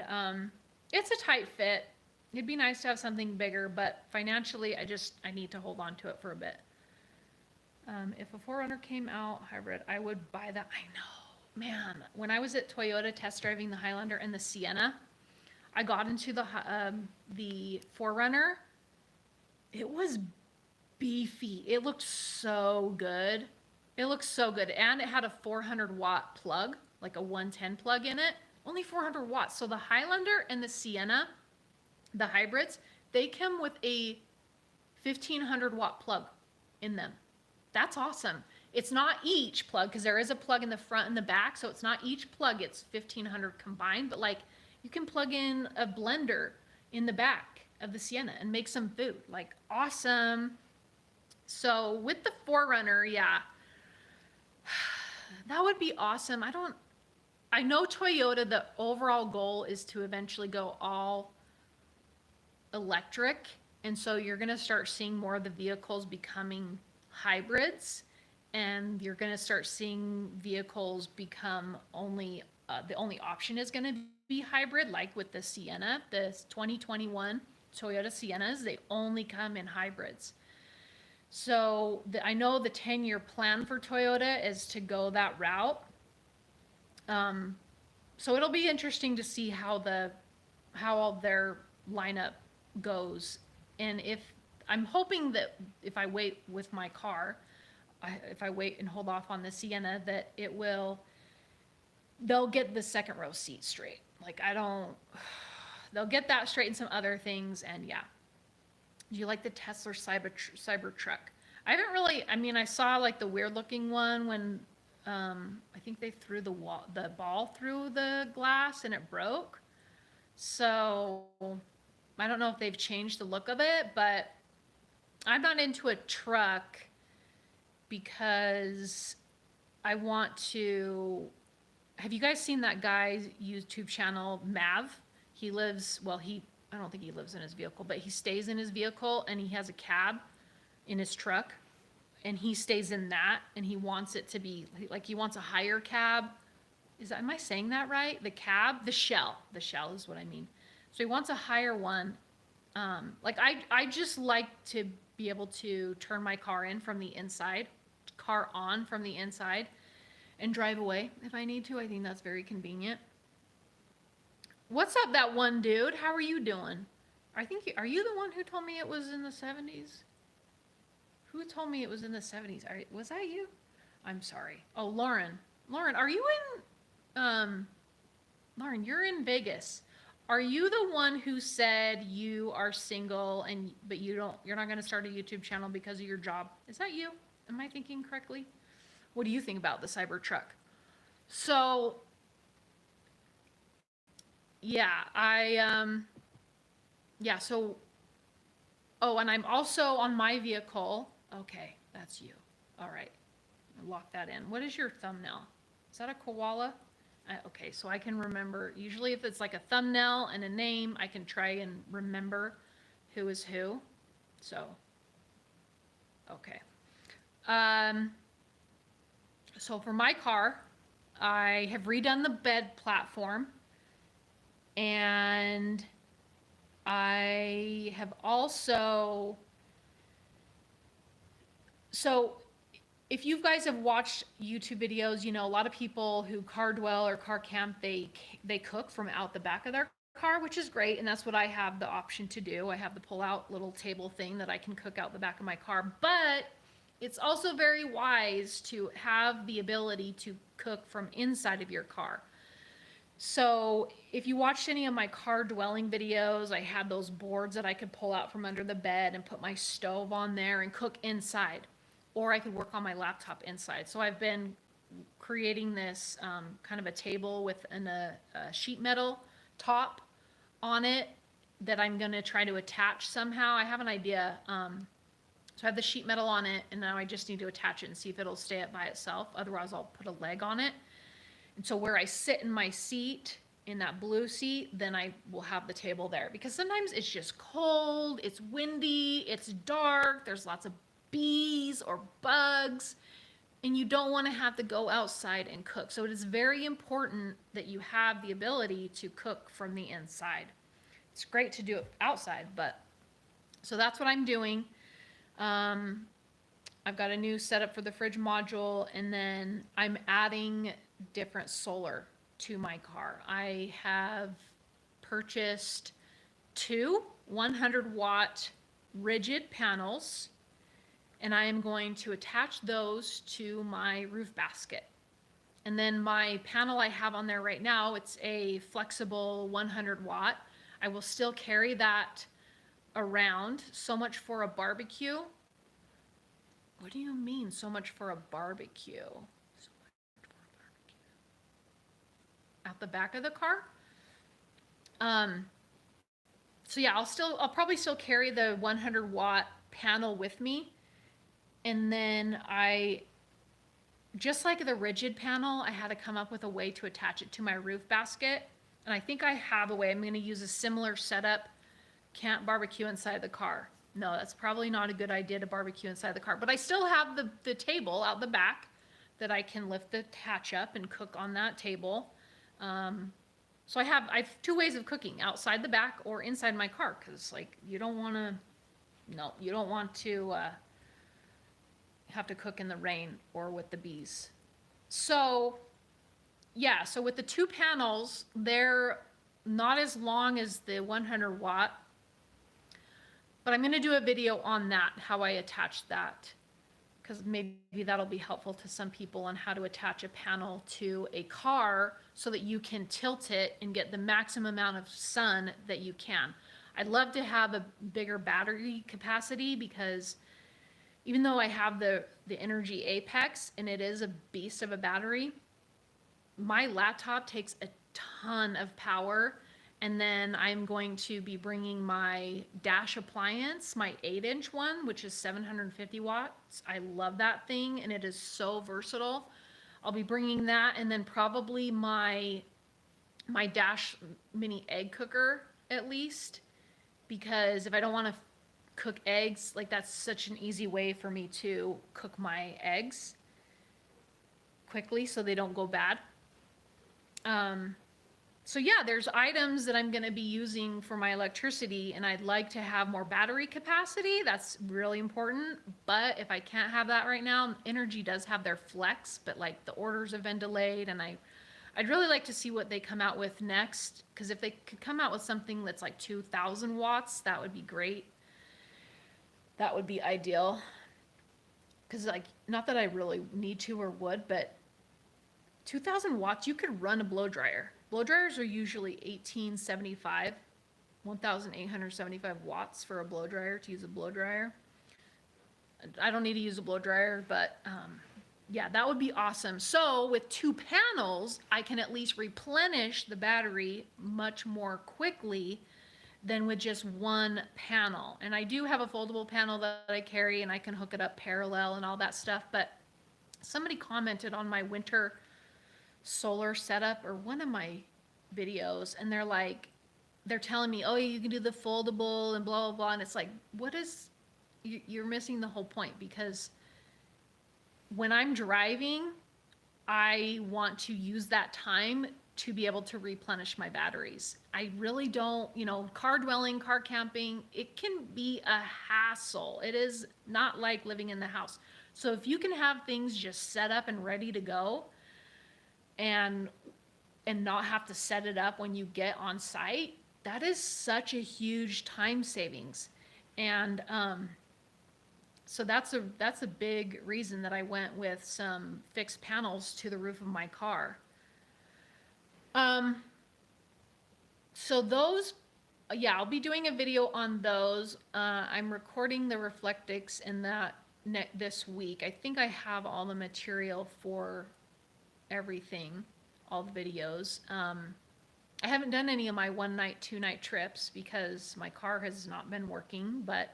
it's a tight fit. It'd be nice to have something bigger, but financially I need to hold on to it for a bit. If a 4Runner came out hybrid, I would buy that. I know, man, when I was at Toyota test driving the Highlander and the Sienna, I got into the 4Runner. It was beefy. It looked so good. It looked so good, and it had a 400-watt plug, like a 110 plug in it. Only 400 watts. So the Highlander and the Sienna, the hybrids, they come with a 1,500-watt plug in them. That's awesome. It's not each plug, because there is a plug in the front and the back, so it's not each plug. It's 1,500 combined, but like you can plug in a blender in the back of the Sienna and make some food. Like, awesome. So with the 4Runner, yeah, that would be awesome. I know Toyota, the overall goal is to eventually go all electric. And so you're going to start seeing more of the vehicles becoming hybrids. And you're going to start seeing vehicles become the only option is going to be hybrid, like with the Sienna. The 2021 Toyota Siennas, they only come in hybrids. So I know the 10-year plan for Toyota is to go that route. So it'll be interesting to see how all their lineup goes. And I'm hoping that if I wait with my car, if I wait and hold off on the Sienna, that they'll get the second row seat straight. Like, they'll get that straight and some other things. And yeah. Do you like the Tesla Cybertruck? I haven't really, I saw like the weird looking one when I think they threw the ball through the glass and it broke. So I don't know if they've changed the look of it, but I'm not into a truck because I want to. Have you guys seen that guy's YouTube channel, Mav? He lives, I don't think he lives in his vehicle, but he stays in his vehicle and he has a cab in his truck and he stays in that, and he wants it to be like, he wants a higher cab. Am I saying that right? The shell is what I mean. So he wants a higher one. Like I just like to be able to turn my car on from the inside and drive away if I need to. I think that's very convenient. What's up, that one dude? How are you doing? Are you the one who told me it was in the 70s? Who told me it was in the 70s? Was that you? I'm sorry. Oh, Lauren. Lauren, are you in, Lauren, you're in Vegas. Are you the one who said you are single but you're not going to start a YouTube channel because of your job? Is that you? Am I thinking correctly? What do you think about the Cybertruck? So, yeah, and I'm also on my vehicle. Okay, that's you. All right, lock that in. What is your thumbnail? Is that a koala? Okay, so I can remember, usually if it's like a thumbnail and a name, I can try and remember who is who. So, okay. Um, so for my car, I have redone the bed platform, and I have also, so if you guys have watched YouTube videos, you know, a lot of people who car dwell or car camp, they cook from out the back of their car, which is great, and that's what I have the option to do. I have the pull-out little table thing that I can cook out the back of my car, but it's also very wise to have the ability to cook from inside of your car. So if you watched any of my car dwelling videos, I had those boards that I could pull out from under the bed and put my stove on there and cook inside. Or I could work on my laptop inside. So I've been creating this kind of a table with a sheet metal top on it that I'm going to try to attach somehow. I have an idea. So I have the sheet metal on it, and now I just need to attach it and see if it'll stay up by itself. Otherwise, I'll put a leg on it. And so where I sit in my seat, in that blue seat, then I will have the table there. Because sometimes it's just cold, it's windy, it's dark, there's lots of bees or bugs, and you don't want to have to go outside and cook. So it is very important that you have the ability to cook from the inside. It's great to do it outside, but so that's what I'm doing. I've got a new setup for the fridge module, and then I'm adding different solar to my car. I have purchased two 100-watt rigid panels, and I am going to attach those to my roof basket. And then my panel I have on there right now, it's a flexible 100-watt. I will still carry that around. So much for a barbecue. What do you mean, so much for a barbecue? So much for a barbecue. At the back of the car? So yeah, I'll probably still carry the 100-watt panel with me. And then just like the rigid panel, I had to come up with a way to attach it to my roof basket. And I think I have a way. I'm going to use a similar setup. Can't barbecue inside the car. No, that's probably not a good idea to barbecue inside the car. But I still have the table out the back that I can lift the hatch up and cook on that table. So I have two ways of cooking, outside the back or inside my car, because like you don't want to have to cook in the rain or with the bees. So yeah, so with the two panels, they're not as long as the 100-watt, but I'm going to do a video on that, how I attach that, because maybe that'll be helpful to some people on how to attach a panel to a car so that you can tilt it and get the maximum amount of sun that you can. I'd love to have a bigger battery capacity, because even though I have the Energy Apex and it is a beast of a battery, my laptop takes a ton of power. And then I'm going to be bringing my Dash appliance, my 8-inch one, which is 750 watts. I love that thing, and it is so versatile. I'll be bringing that, and then probably my Dash mini egg cooker at least, because if I don't want to cook eggs, like that's such an easy way for me to cook my eggs quickly so they don't go bad. So yeah, there's items that I'm going to be using for my electricity, and I'd like to have more battery capacity. That's really important. But if I can't have that right now, Energy does have their Flex, but like the orders have been delayed, and I'd really like to see what they come out with next, because if they could come out with something that's like 2,000 watts, that would be great. That would be ideal. Because like, not that I really need to or would, but 2,000 watts, you could run a blow dryer. Blow dryers are usually 1,875 watts for a blow dryer, to use a blow dryer. I don't need to use a blow dryer, but yeah, that would be awesome. So with two panels, I can at least replenish the battery much more quickly than with just one panel. And I do have a foldable panel that I carry, and I can hook it up parallel and all that stuff. But somebody commented on my winter solar setup or one of my videos, and they're telling me, oh, you can do the foldable and blah, blah, blah. And it's like, you're missing the whole point, because when I'm driving, I want to use that time to be able to replenish my batteries. I really don't, car dwelling, car camping, it can be a hassle. It is not like living in the house. So if you can have things just set up and ready to go, and not have to set it up when you get on site, that is such a huge time savings. And so that's a big reason that I went with some fixed panels to the roof of my car. So those, yeah, I'll be doing a video on those. I'm recording the Reflectix in that this week. I think I have all the material for everything, all the videos. I haven't done any of my 1 night, 2 night trips because my car has not been working, but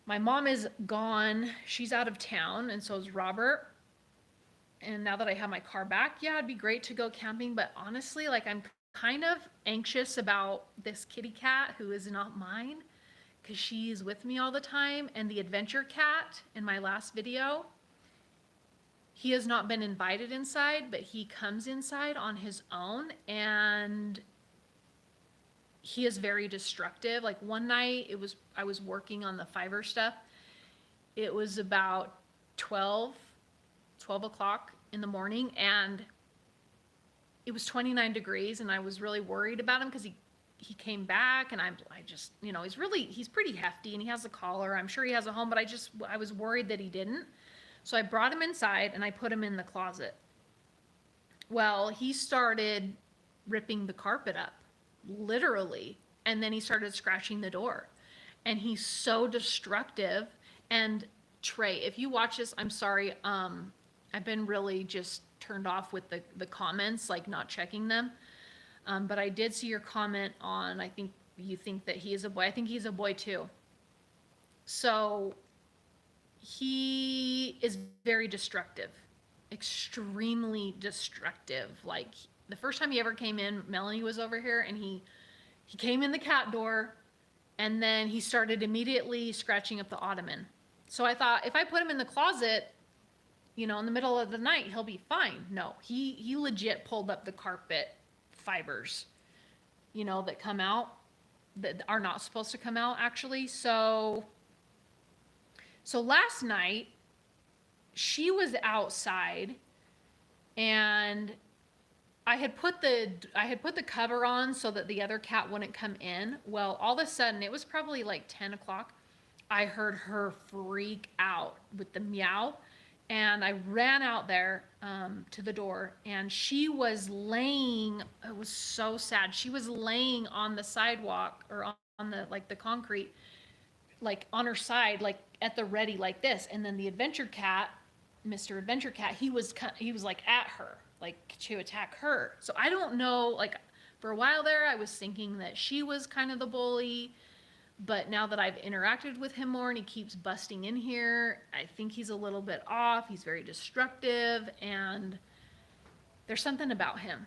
my mom is gone. She's out of town, and so is Robert. And now that I have my car back, yeah, it'd be great to go camping, but honestly, like, I'm kind of anxious about this kitty cat who is not mine, because she's with me all the time. And the adventure cat in my last video, he has not been invited inside, but he comes inside on his own, and he is very destructive. Like, one night I was working on the Fiverr stuff. It was about 12 o'clock in the morning, and it was 29 degrees, and I was really worried about him because he came back, and I just, he's pretty hefty, and he has a collar. I'm sure he has a home, but I was worried that he didn't. So I brought him inside and I put him in the closet. Well, he started ripping the carpet up, literally. And then he started scratching the door. And he's so destructive. And Trey, if you watch this, I'm sorry. I've been really just turned off with the comments, like not checking them. But I did see your comment on, I think you think that he is a boy. I think he's a boy too. So he is very destructive, extremely destructive. Like, the first time he ever came in, Melanie was over here, and he came in the cat door, and then he started immediately scratching up the ottoman. So I thought, if I put him in the closet, in the middle of the night, he'll be fine. No, he legit pulled up the carpet fibers, that come out, that are not supposed to come out, actually. So last night, she was outside, and I had put the cover on so that the other cat wouldn't come in. Well, all of a sudden, it was probably like 10 o'clock, I heard her freak out with the meow, and I ran out there to the door, and she was laying, it was so sad, she was laying on the sidewalk, or on the concrete, like on her side, like at the ready, like this. And then the adventure cat, Mr. Adventure Cat, he was like at her, like to attack her. So I don't know, like, for a while there, I was thinking that she was kind of the bully, but now that I've interacted with him more and he keeps busting in here, I think he's a little bit off. He's very destructive, and there's something about him.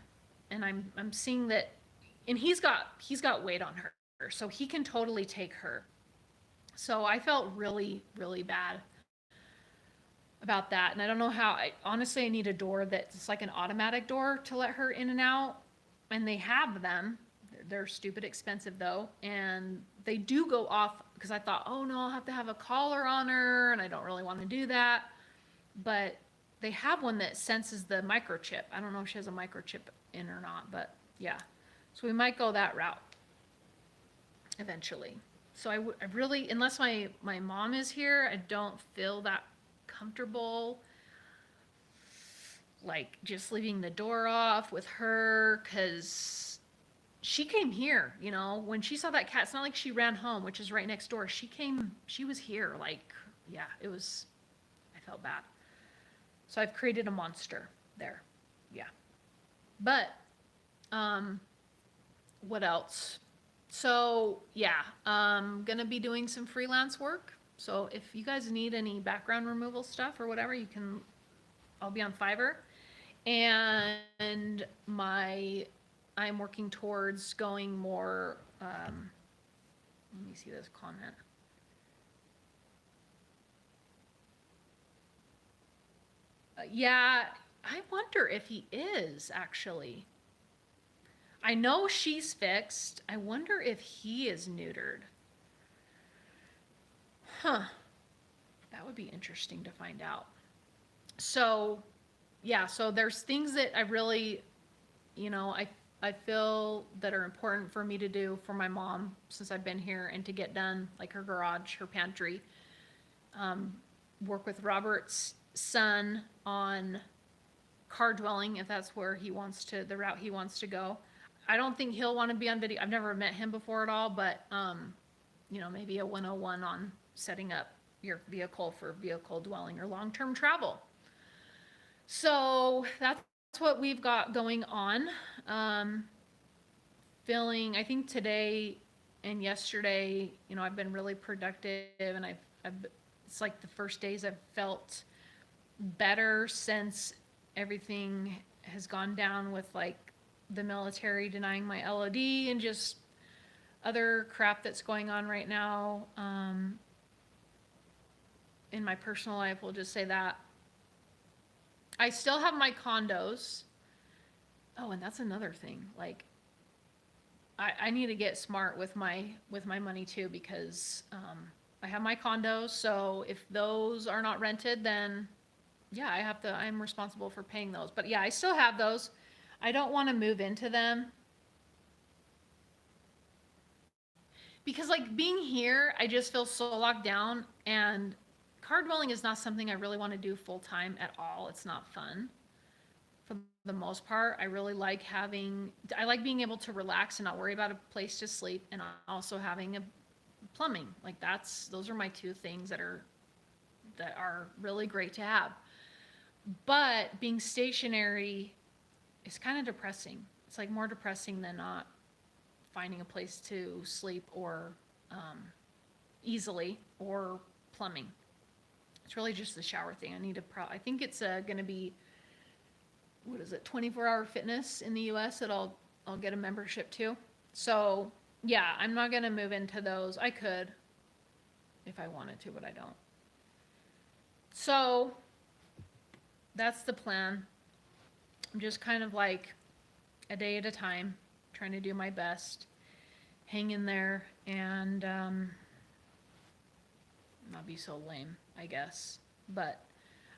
And I'm seeing that, and he's got weight on her, so he can totally take her. So I felt really, really bad about that. And I don't know how. Honestly, I need a door that's like an automatic door to let her in and out. And they have them. They're stupid expensive though. And they do go off, because I thought, oh no, I'll have to have a collar on her, and I don't really want to do that. But they have one that senses the microchip. I don't know if she has a microchip in or not, but yeah. So we might go that route eventually. So I really, unless my mom is here, I don't feel that comfortable, like, just leaving the door off with her, because she came here, when she saw that cat. It's not like she ran home, which is right next door. She was here, like, yeah, I felt bad. So I've created a monster there. Yeah. But, what else? So yeah, I'm gonna be doing some freelance work. So if you guys need any background removal stuff or whatever, I'll be on Fiverr. And I'm working towards going more, let me see this comment. Yeah, I wonder if he is actually. I know she's fixed. I wonder if he is neutered. Huh. That would be interesting to find out. So, yeah, so there's things that I really, I feel that are important for me to do for my mom since I've been here and to get done, like her garage, her pantry. Um, Work with Robert's son on car dwelling if that's where he wants to, the route he wants to go. I don't think he'll want to be on video. I've never met him before at all, but maybe a 101 on setting up your vehicle for vehicle dwelling or long-term travel. So that's what we've got going on. I think today and yesterday, I've been really productive, and it's like the first days I've felt better since everything has gone down with like the military denying my LOD and just other crap that's going on right now in my personal life. We'll just say that. I still have my condos. Oh, and that's another thing. Like, I need to get smart with my money too, because I have my condos. So if those are not rented, then yeah, I'm responsible for paying those. But yeah, I still have those. I don't want to move into them because like being here, I just feel so locked down, and car dwelling is not something I really want to do full time at all. It's not fun. For the most part, I like being able to relax and not worry about a place to sleep, and also having a plumbing. Like those are my two things that are really great to have. But being stationary is kind of depressing. It's like more depressing than not finding a place to sleep or easily, or plumbing. It's really just the shower thing. I think it's going to be, what is it, 24-hour fitness in the US that I'll get a membership to. So yeah, I'm not going to move into those. I could if I wanted to, but I don't. So that's the plan. I'm just kind of like a day at a time, trying to do my best, hang in there, and not be so lame, I guess. But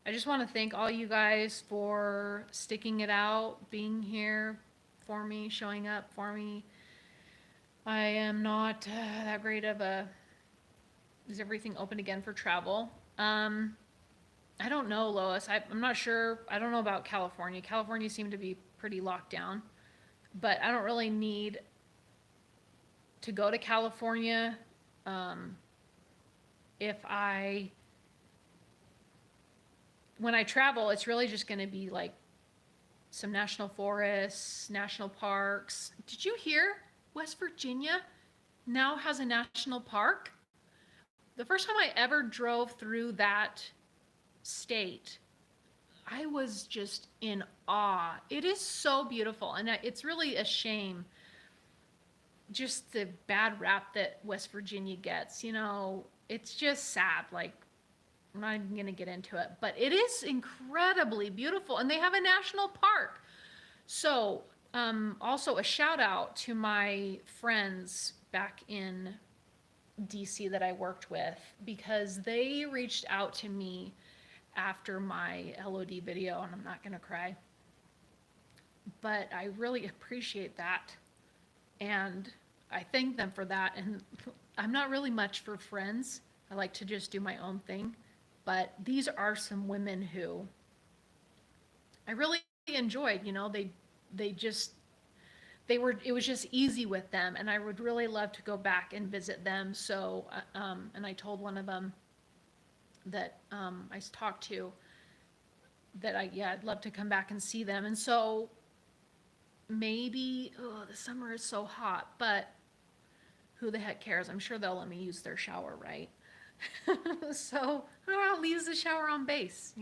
I just want to thank all you guys for sticking it out, being here for me, showing up for me. I am not that great of a. Is everything open again for travel? I don't know, Lois. I'm not sure. I don't know about California. California seemed to be pretty locked down, but I don't really need to go to California. When I travel, it's really just going to be like some national forests, national parks. Did you hear West Virginia now has a national park? The first time I ever drove through that state, I was just in awe. It is so beautiful, and it's really a shame just the bad rap that West Virginia gets. It's just sad. Like, I'm not even going to get into it, but it is incredibly beautiful, and they have a national park. So, also a shout out to my friends back in DC that I worked with, because they reached out to me after my LOD video, and I'm not going to cry, but I really appreciate that, and I thank them for that. And I'm not really much for friends. I like to just do my own thing, but these are some women who I really enjoyed. It was just easy with them, and I would really love to go back and visit them. So, and I told one of them that I talked to that I'd love to come back and see them. And so maybe, the summer is so hot, but who the heck cares? I'm sure they'll let me use their shower, right? So I'll use the shower on base,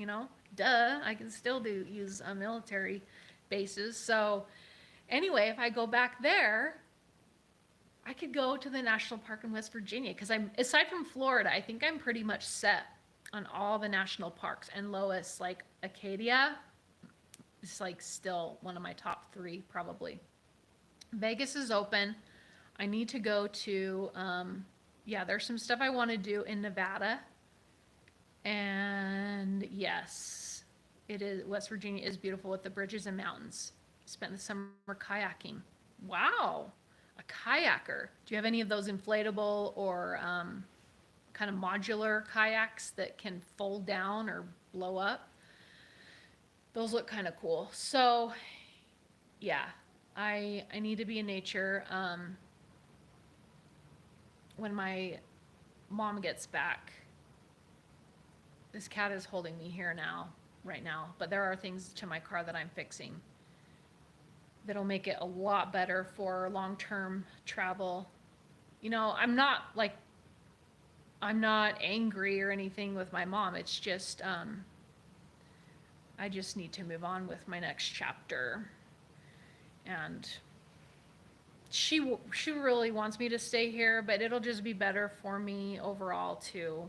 Duh, I can still use military bases. So anyway, if I go back there, I could go to the national park in West Virginia because I'm, aside from Florida, I think I'm pretty much set on all the national parks. And Lois, like Acadia, is like still one of my top three probably. Vegas is open. I need to go to, yeah, there's some stuff I want to do in Nevada. And yes, it is, West Virginia is beautiful with the bridges and mountains. Spent the summer kayaking. Wow, a kayaker. Do you have any of those inflatable or kind of modular kayaks that can fold down or blow up? Those look kind of cool. So yeah, I need to be in nature. When my mom gets back, this cat is holding me here now, right now, but there are things to my car that I'm fixing that'll make it a lot better for long-term travel. You know, I'm not angry or anything with my mom. It's just, I just need to move on with my next chapter. And she really wants me to stay here, but it'll just be better for me overall to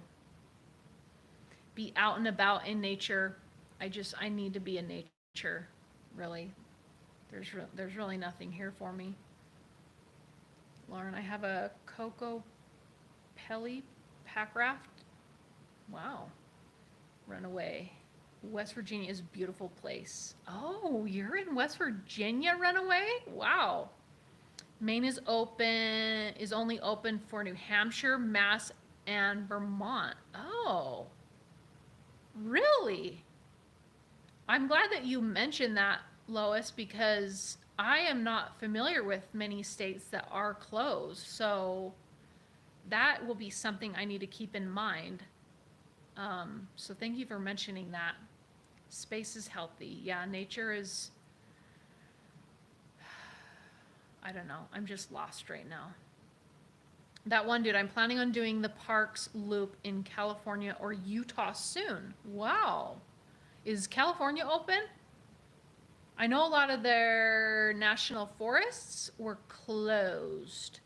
be out and about in nature. I need to be in nature, really. There's really nothing here for me. Lauren, I have a Coco Pelly pack raft. Wow. Runaway. West Virginia is a beautiful place. Oh, you're in West Virginia, Runaway? Wow. Maine is only open for New Hampshire, Mass, and Vermont. Oh, really? I'm glad that you mentioned that, Lois, because I am not familiar with many states that are closed. So that will be something I need to keep in mind. So thank you for mentioning that. Space is healthy. Yeah, nature is, I don't know. I'm just lost right now. That one dude, I'm planning on doing the parks loop in California or Utah soon. Wow. Is California open? I know a lot of their national forests were closed.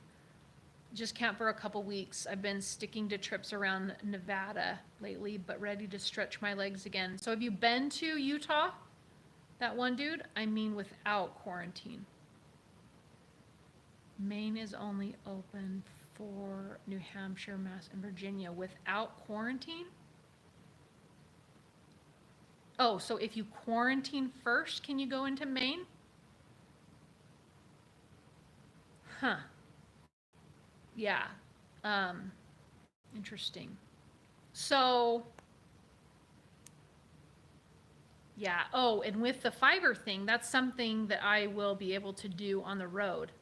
Just camp for a couple weeks. I've been sticking to trips around Nevada lately, but ready to stretch my legs again. So have you been to Utah? That one dude? I mean without quarantine. Maine is only open for New Hampshire, Mass, and Virginia without quarantine? Oh, so if you quarantine first, can you go into Maine? Huh. Yeah. Interesting. So, yeah. Oh, and with the fiber thing, that's something that I will be able to do on the road.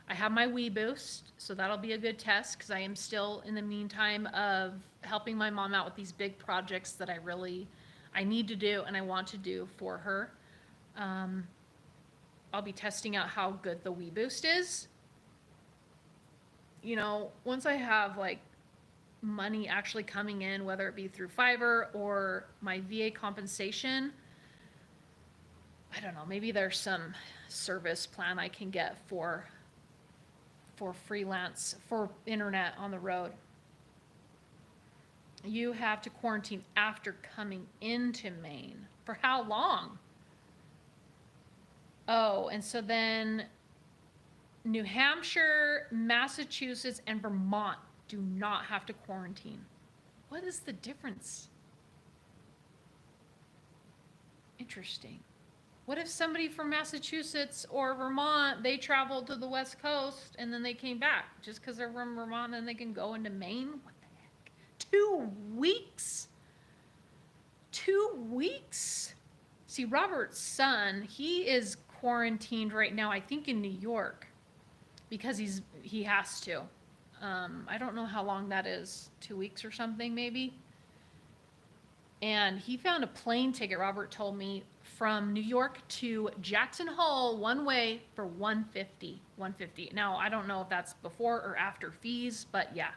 I have my Wii Boost, so that'll be a good test because I am still in the meantime of helping my mom out with these big projects that I need to do and I want to do for her. I'll be testing out how good the Wii Boost is. You know, once I have like money actually coming in, whether it be through Fiverr or my VA compensation, I don't know, maybe there's some service plan I can get for freelance, for internet on the road. You have to quarantine after coming into Maine. For how long? Oh, and so then New Hampshire, Massachusetts, and Vermont do not have to quarantine. What is the difference? Interesting. What if somebody from Massachusetts or Vermont, they traveled to the West Coast and then they came back just because they're from Vermont and they can go into Maine? What the heck? 2 weeks? 2 weeks? See, Robert's son, he is quarantined right now, I think in New York, because he has to. I don't know how long that is, 2 weeks or something maybe. And he found a plane ticket, Robert told me, from New York to Jackson Hole one way for $150. Now, I don't know if that's before or after fees, but yeah.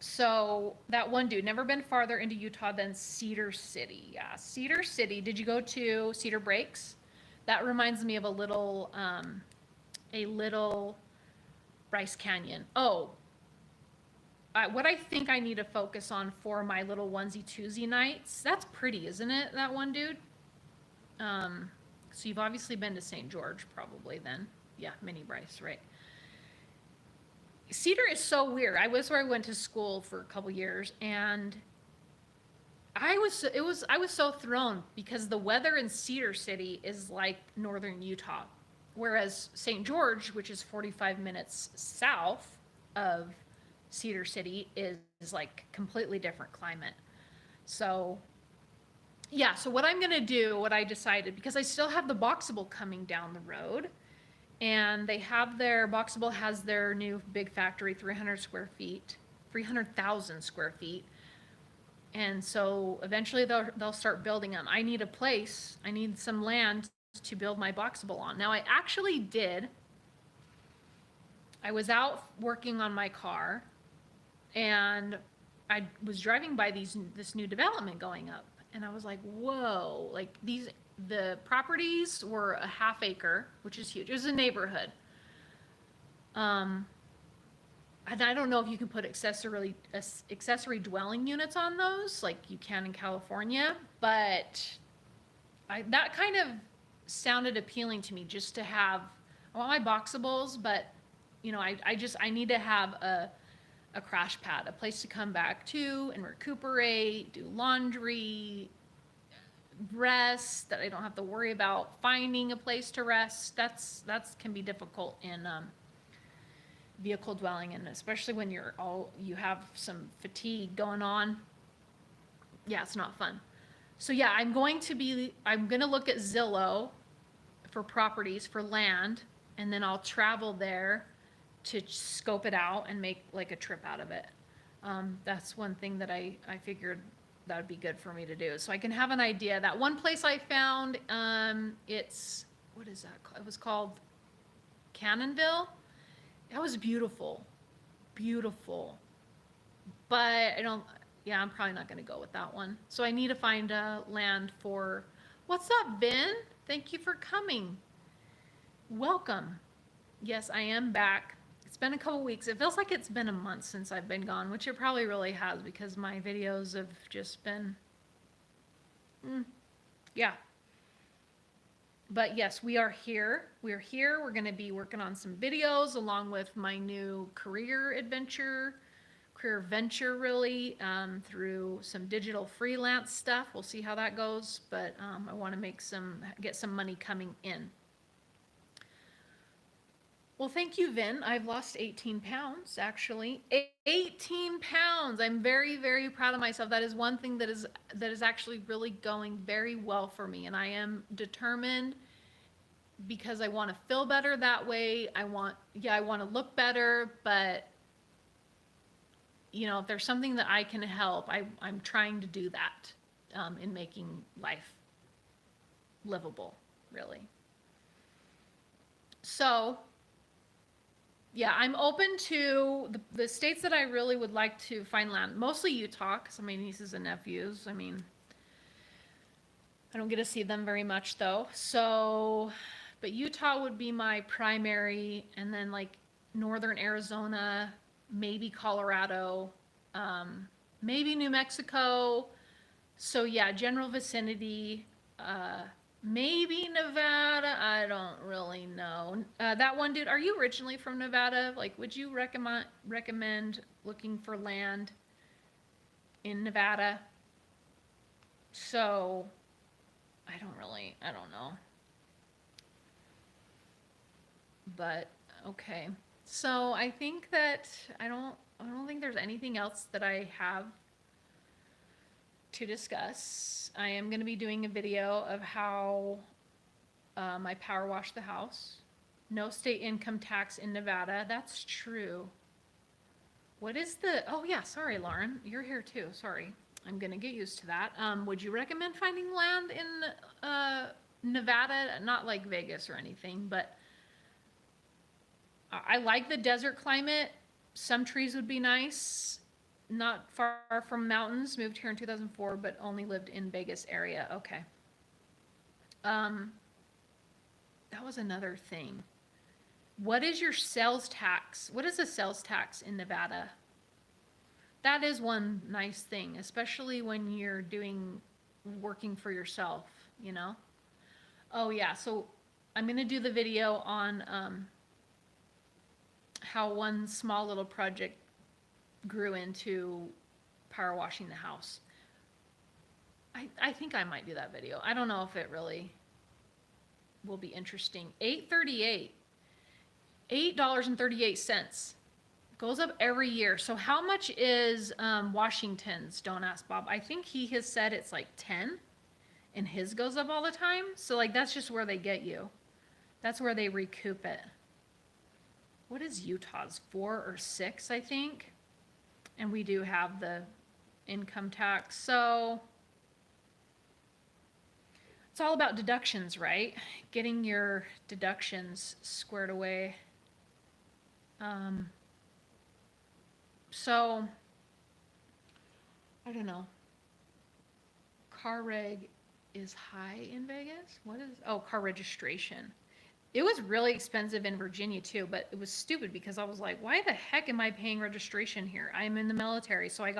So that one dude, never been farther into Utah than Cedar City. Yeah, Cedar City. Did you go to Cedar Breaks? That reminds me of a little Bryce Canyon. Oh, what I think I need to focus on for my little onesie twosie nights. That's pretty, isn't it? That one dude. So you've obviously been to St. George, probably then. Yeah, Mini Bryce, right? Cedar is so weird. I was where I went to school for a couple years, and I was so thrown because the weather in Cedar City is like northern Utah, whereas St. George, which is 45 minutes south of Cedar City, is like completely different climate. So yeah, so what I'm gonna do, what I decided, because I still have the Boxable coming down the road, and they have their Boxable has their new big factory, 300 square feet, 300,000 square feet, and so eventually they'll start building them. I need a place, I need some land to build my Boxable on. Now I actually did. I was out working on my car, and I was driving by this new development going up, and I was like, whoa, like the properties were a half acre, which is huge. It was a neighborhood. And I don't know if you can put accessory dwelling units on those like you can in California, but that kind of sounded appealing to me, just to have, I want my Boxables, but you know, I need to have a crash pad, a place to come back to and recuperate, do laundry, rest, that I don't have to worry about finding a place to rest. That's can be difficult in vehicle dwelling, and especially when you have some fatigue going on. Yeah, it's not fun. So yeah, I'm going to look at Zillow for properties for land, and then I'll travel there to scope it out and make like a trip out of it. That's one thing that I figured that would be good for me to do, so I can have an idea. That one place I found, it's, what is that called? It was called Cannonville. That was beautiful, beautiful. But yeah, I'm probably not going to go with that one. So I need to find land for, what's up, Ben? Thank you for coming. Welcome. Yes, I am back. It's been a couple weeks. It feels like it's been a month since I've been gone, which it probably really has, because my videos have just been, yeah. But yes, we are here. We're here. We're going to be working on some videos along with my new career venture really, through some digital freelance stuff. We'll see how that goes, but I want to get some money coming in. Well, thank you, Vin. I've lost 18 pounds, actually. 18 pounds. I'm very, very proud of myself. That is one thing that is actually really going very well for me. And I am determined, because I want to feel better that way. I want to look better, but you know, if there's something that I can help, I'm trying to do that, in making life livable, really. So yeah, I'm open to the states that I really would like to find land. Mostly Utah, because my nieces and nephews. I mean, I don't get to see them very much though. So, but Utah would be my primary, and then like northern Arizona, maybe Colorado, maybe New Mexico. So yeah, general vicinity. Maybe Nevada, I don't really know. That one dude, are you originally from Nevada? Like, would you recommend looking for land in Nevada? So, I don't know. But, okay. So, I think that, I don't think there's anything else that I have to discuss. I am going to be doing a video of how I power wash the house. No state income tax in Nevada. That's true. What is oh yeah, sorry, Lauren. You're here too. Sorry. I'm going to get used to that. Would you recommend finding land in Nevada? Not like Vegas or anything, but I like the desert climate. Some trees would be nice. not far from mountains, moved here in 2004, but only lived in Vegas area. Okay. Um, that was another thing. What is your sales tax? What is the sales tax in Nevada? That is one nice thing, especially when you're working for yourself, you know? Oh yeah, so I'm gonna do the video on how one small little project grew into power washing the house. I think I might do that video. I don't know if it really will be interesting. $8.38. $8.38. Goes up every year. So how much is Washington's? Don't ask Bob. I think he has said it's like 10 and his goes up all the time. So like that's just where they get you. That's where they recoup it. What is Utah's? 4 or 6, I think. And we do have the income tax. So it's all about deductions, right? Getting your deductions squared away. So I don't know. Car reg is high in Vegas? What is, oh, car registration. It was really expensive in Virginia too, but it was stupid because I was like, why the heck am I paying registration here? I'm in the military, so I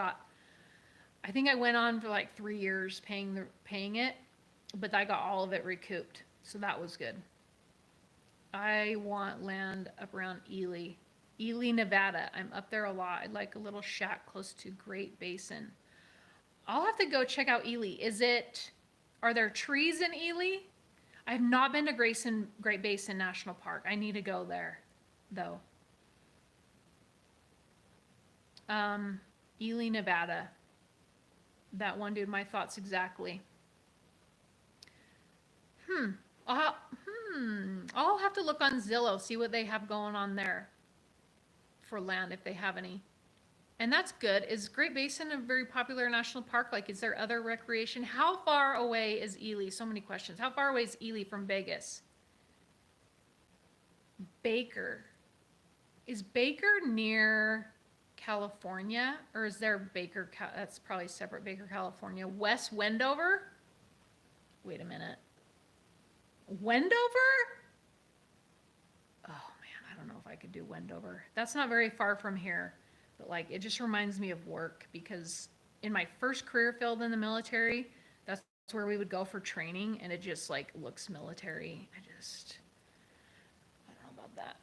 think I went on for like 3 years paying it, but I got all of it recouped, so that was good. I want land up around Ely, Nevada. I'm up there a lot. I'd like a little shack close to Great Basin. I'll have to go check out Ely. Are there trees in Ely? I've not been to Great Basin National Park. I need to go there, though. Ely, Nevada. That one, dude, my thoughts exactly. I'll have to look on Zillow, see what they have going on there for land, if they have any. And that's good. Is Great Basin a very popular national park? Like, is there other recreation? How far away is Ely? So many questions. How far away is Ely from Vegas? Baker. Is Baker near California? Or is there Baker? That's probably separate. Baker, California. West Wendover? Wait a minute. Wendover? Oh man, I don't know if I could do Wendover. That's not very far from here. But like, it just reminds me of work because in my first career field in the military, that's where we would go for training, and it just like looks military. I don't know about that.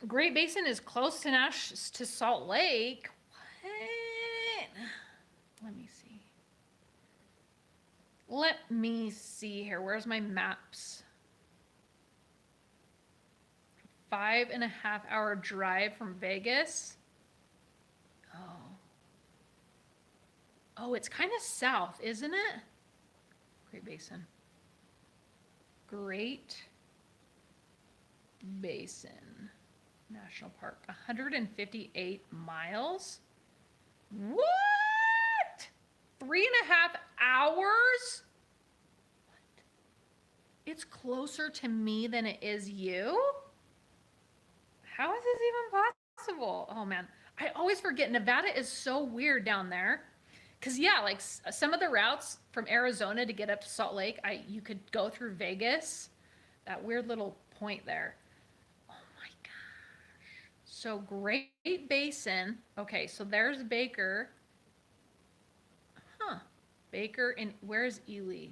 Great Basin is close to Salt Lake. What? Let me see. Let me see here. Where's my maps? 5.5-hour drive from Vegas. Oh, it's kind of south, isn't it? Great Basin. Great Basin National Park. 158 miles? What? 3.5 hours? What? It's closer to me than it is you? How is this even possible? Oh man, I always forget. Nevada is so weird down there. Cause yeah, like some of the routes from Arizona to get up to Salt Lake, you could go through Vegas, that weird little point there. Oh my gosh. So Great Basin. Okay, so there's Baker. Baker, and where's Ely?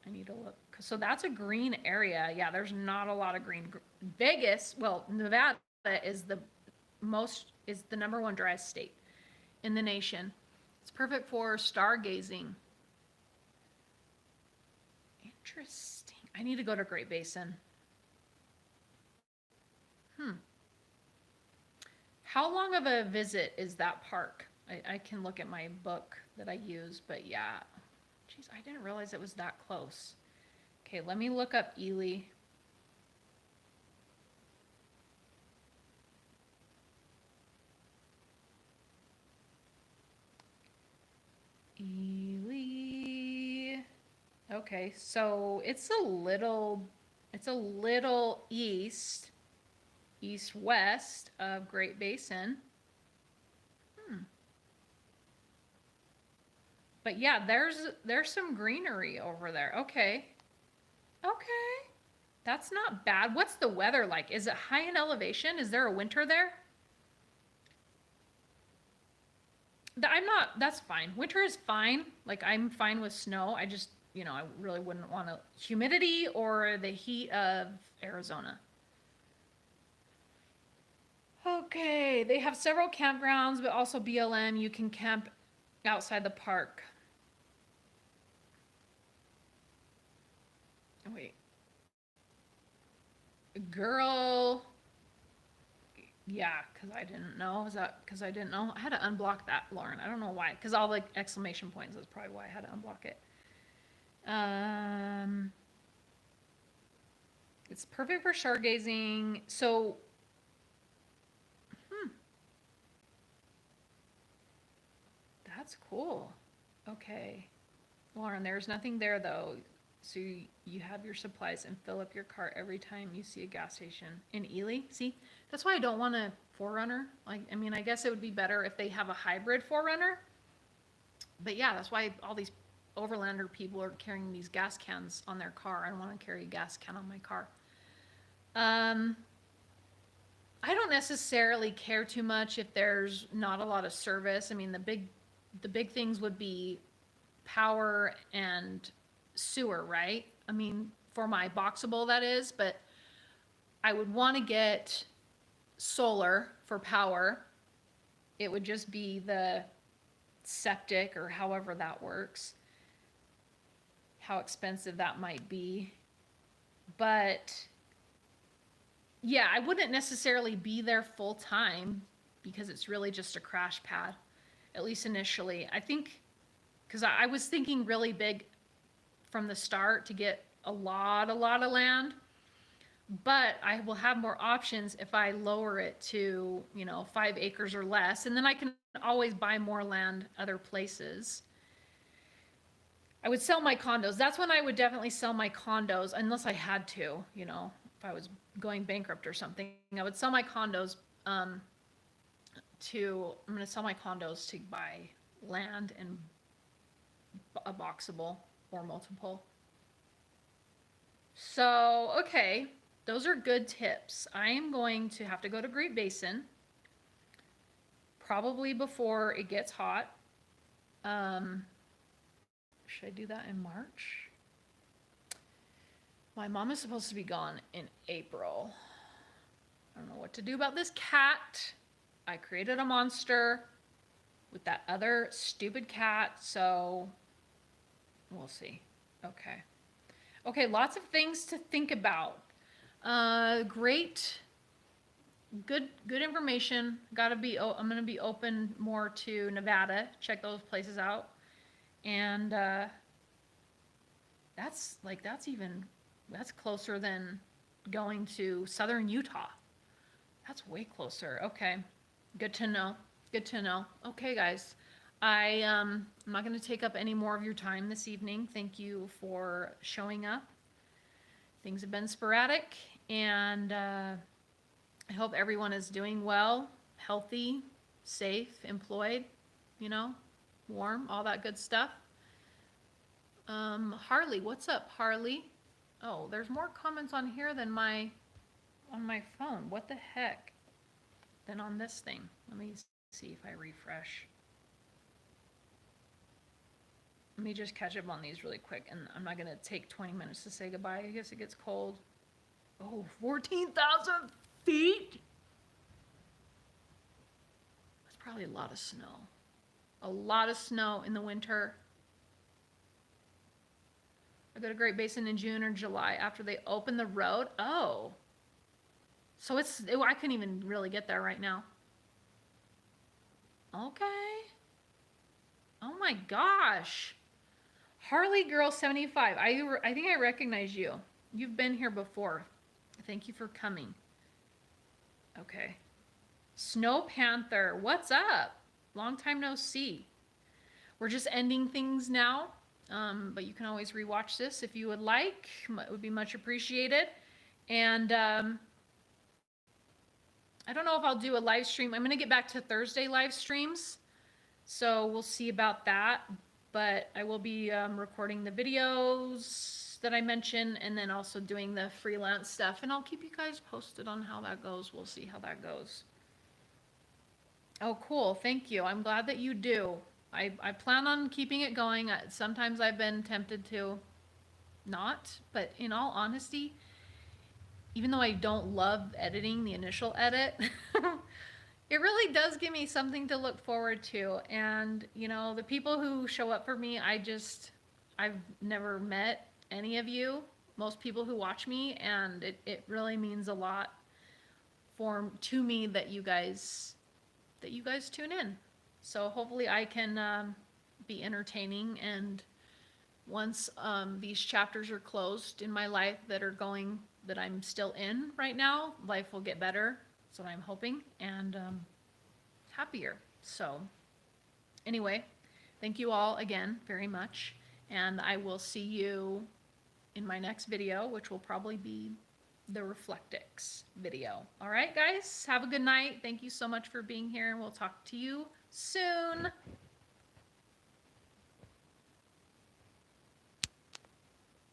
I need to look. So that's a green area. Yeah, there's not a lot of green. Vegas, well, Nevada is the number one driest state in the nation. It's perfect for stargazing. Interesting. I need to go to Great Basin. How long of a visit is that park? I can look at my book that I use, but yeah. Jeez, I didn't realize it was that close. Okay, let me look up Ely. Ely. Okay, so it's a little east-west of Great Basin. Hmm. But yeah, there's some greenery over there. Okay. Okay. That's not bad. What's the weather like? Is it high in elevation? Is there a winter there? I'm not, that's fine. Winter is fine. Like, I'm fine with snow. I just, I really wouldn't want to, humidity or the heat of Arizona. Okay, they have several campgrounds, but also BLM. You can camp outside the park. Wait, girl. Yeah, because I didn't know. Is that because I didn't know? I had to unblock that, Lauren. I don't know why. Because all the exclamation points is probably why I had to unblock it. Um, it's perfect for stargazing. So, that's cool. Okay. Lauren, there's nothing there though. So you have your supplies and fill up your cart every time you see a gas station in Ely. See, that's why I don't want a Forerunner. Like, I mean, I guess it would be better if they have a hybrid Forerunner. But yeah, that's why all these overlander people are carrying these gas cans on their car. I don't want to carry a gas can on my car. Um, I don't necessarily care too much if there's not a lot of service. I mean, the big things would be power and sewer, right? I mean, for my boxable, that is, but I would want to get solar for power. It would just be the septic or however that works, how expensive that might be. But yeah, I wouldn't necessarily be there full time because it's really just a crash pad, at least initially. I think because I was thinking really big from the start to get a lot of land, but I will have more options if I lower it to, 5 acres or less, and then I can always buy more land other places. I would sell my condos. That's when I would definitely sell my condos, unless I had to, if I was going bankrupt or something. I would sell my condos I'm going to sell my condos to buy land and a boxable or multiple. So, okay, those are good tips. I am going to have to go to Great Basin probably before it gets hot. Should I do that in March? My mom is supposed to be gone in April. I don't know what to do about this cat. I created a monster with that other stupid cat, so we'll see. Okay. Okay, lots of things to think about. Great, good information. I'm gonna be open more to Nevada. Check those places out, and that's closer than going to southern Utah. That's way closer. Okay, good to know. Good to know. Okay, guys. I'm not going to take up any more of your time this evening. Thank you for showing up. Things have been sporadic, and I hope everyone is doing well, healthy, safe, employed, warm, all that good stuff. Harley, what's up, Harley? Oh, there's more comments on here than on my phone. What the heck? Than on this thing. Let me see if I refresh. Let me just catch up on these really quick, and I'm not going to take 20 minutes to say goodbye. I guess it gets cold. Oh, 14,000 feet? That's probably a lot of snow. A lot of snow in the winter. I go to Great Basin in June or July after they open the road. Oh. So I couldn't even really get there right now. Okay. Oh my gosh. Harley Girl 75. I think I recognize you. You've been here before. Thank you for coming. Okay. Snow Panther, what's up? Long time no see. We're just ending things now, but you can always rewatch this if you would like. It would be much appreciated. And I don't know if I'll do a live stream. I'm going to get back to Thursday live streams. So we'll see about that. But I will be recording the videos that I mentioned and then also doing the freelance stuff. And I'll keep you guys posted on how that goes. We'll see how that goes. Oh, cool. Thank you. I'm glad that you do. I plan on keeping it going. Sometimes I've been tempted to not, but in all honesty, even though I don't love editing the initial edit, it really does give me something to look forward to. And, you know, the people who show up for me, I've never met any of you, most people who watch me, and it really means a lot to me that you guys tune in. So hopefully I can be entertaining, and once these chapters are closed in my life that I'm still in right now, life will get better. That's what I'm hoping, and happier. So anyway, thank you all again very much, and I will see you in my next video, which will probably be the Reflectix video. All right, guys, have a good night. Thank you so much for being here, and we'll talk to you soon.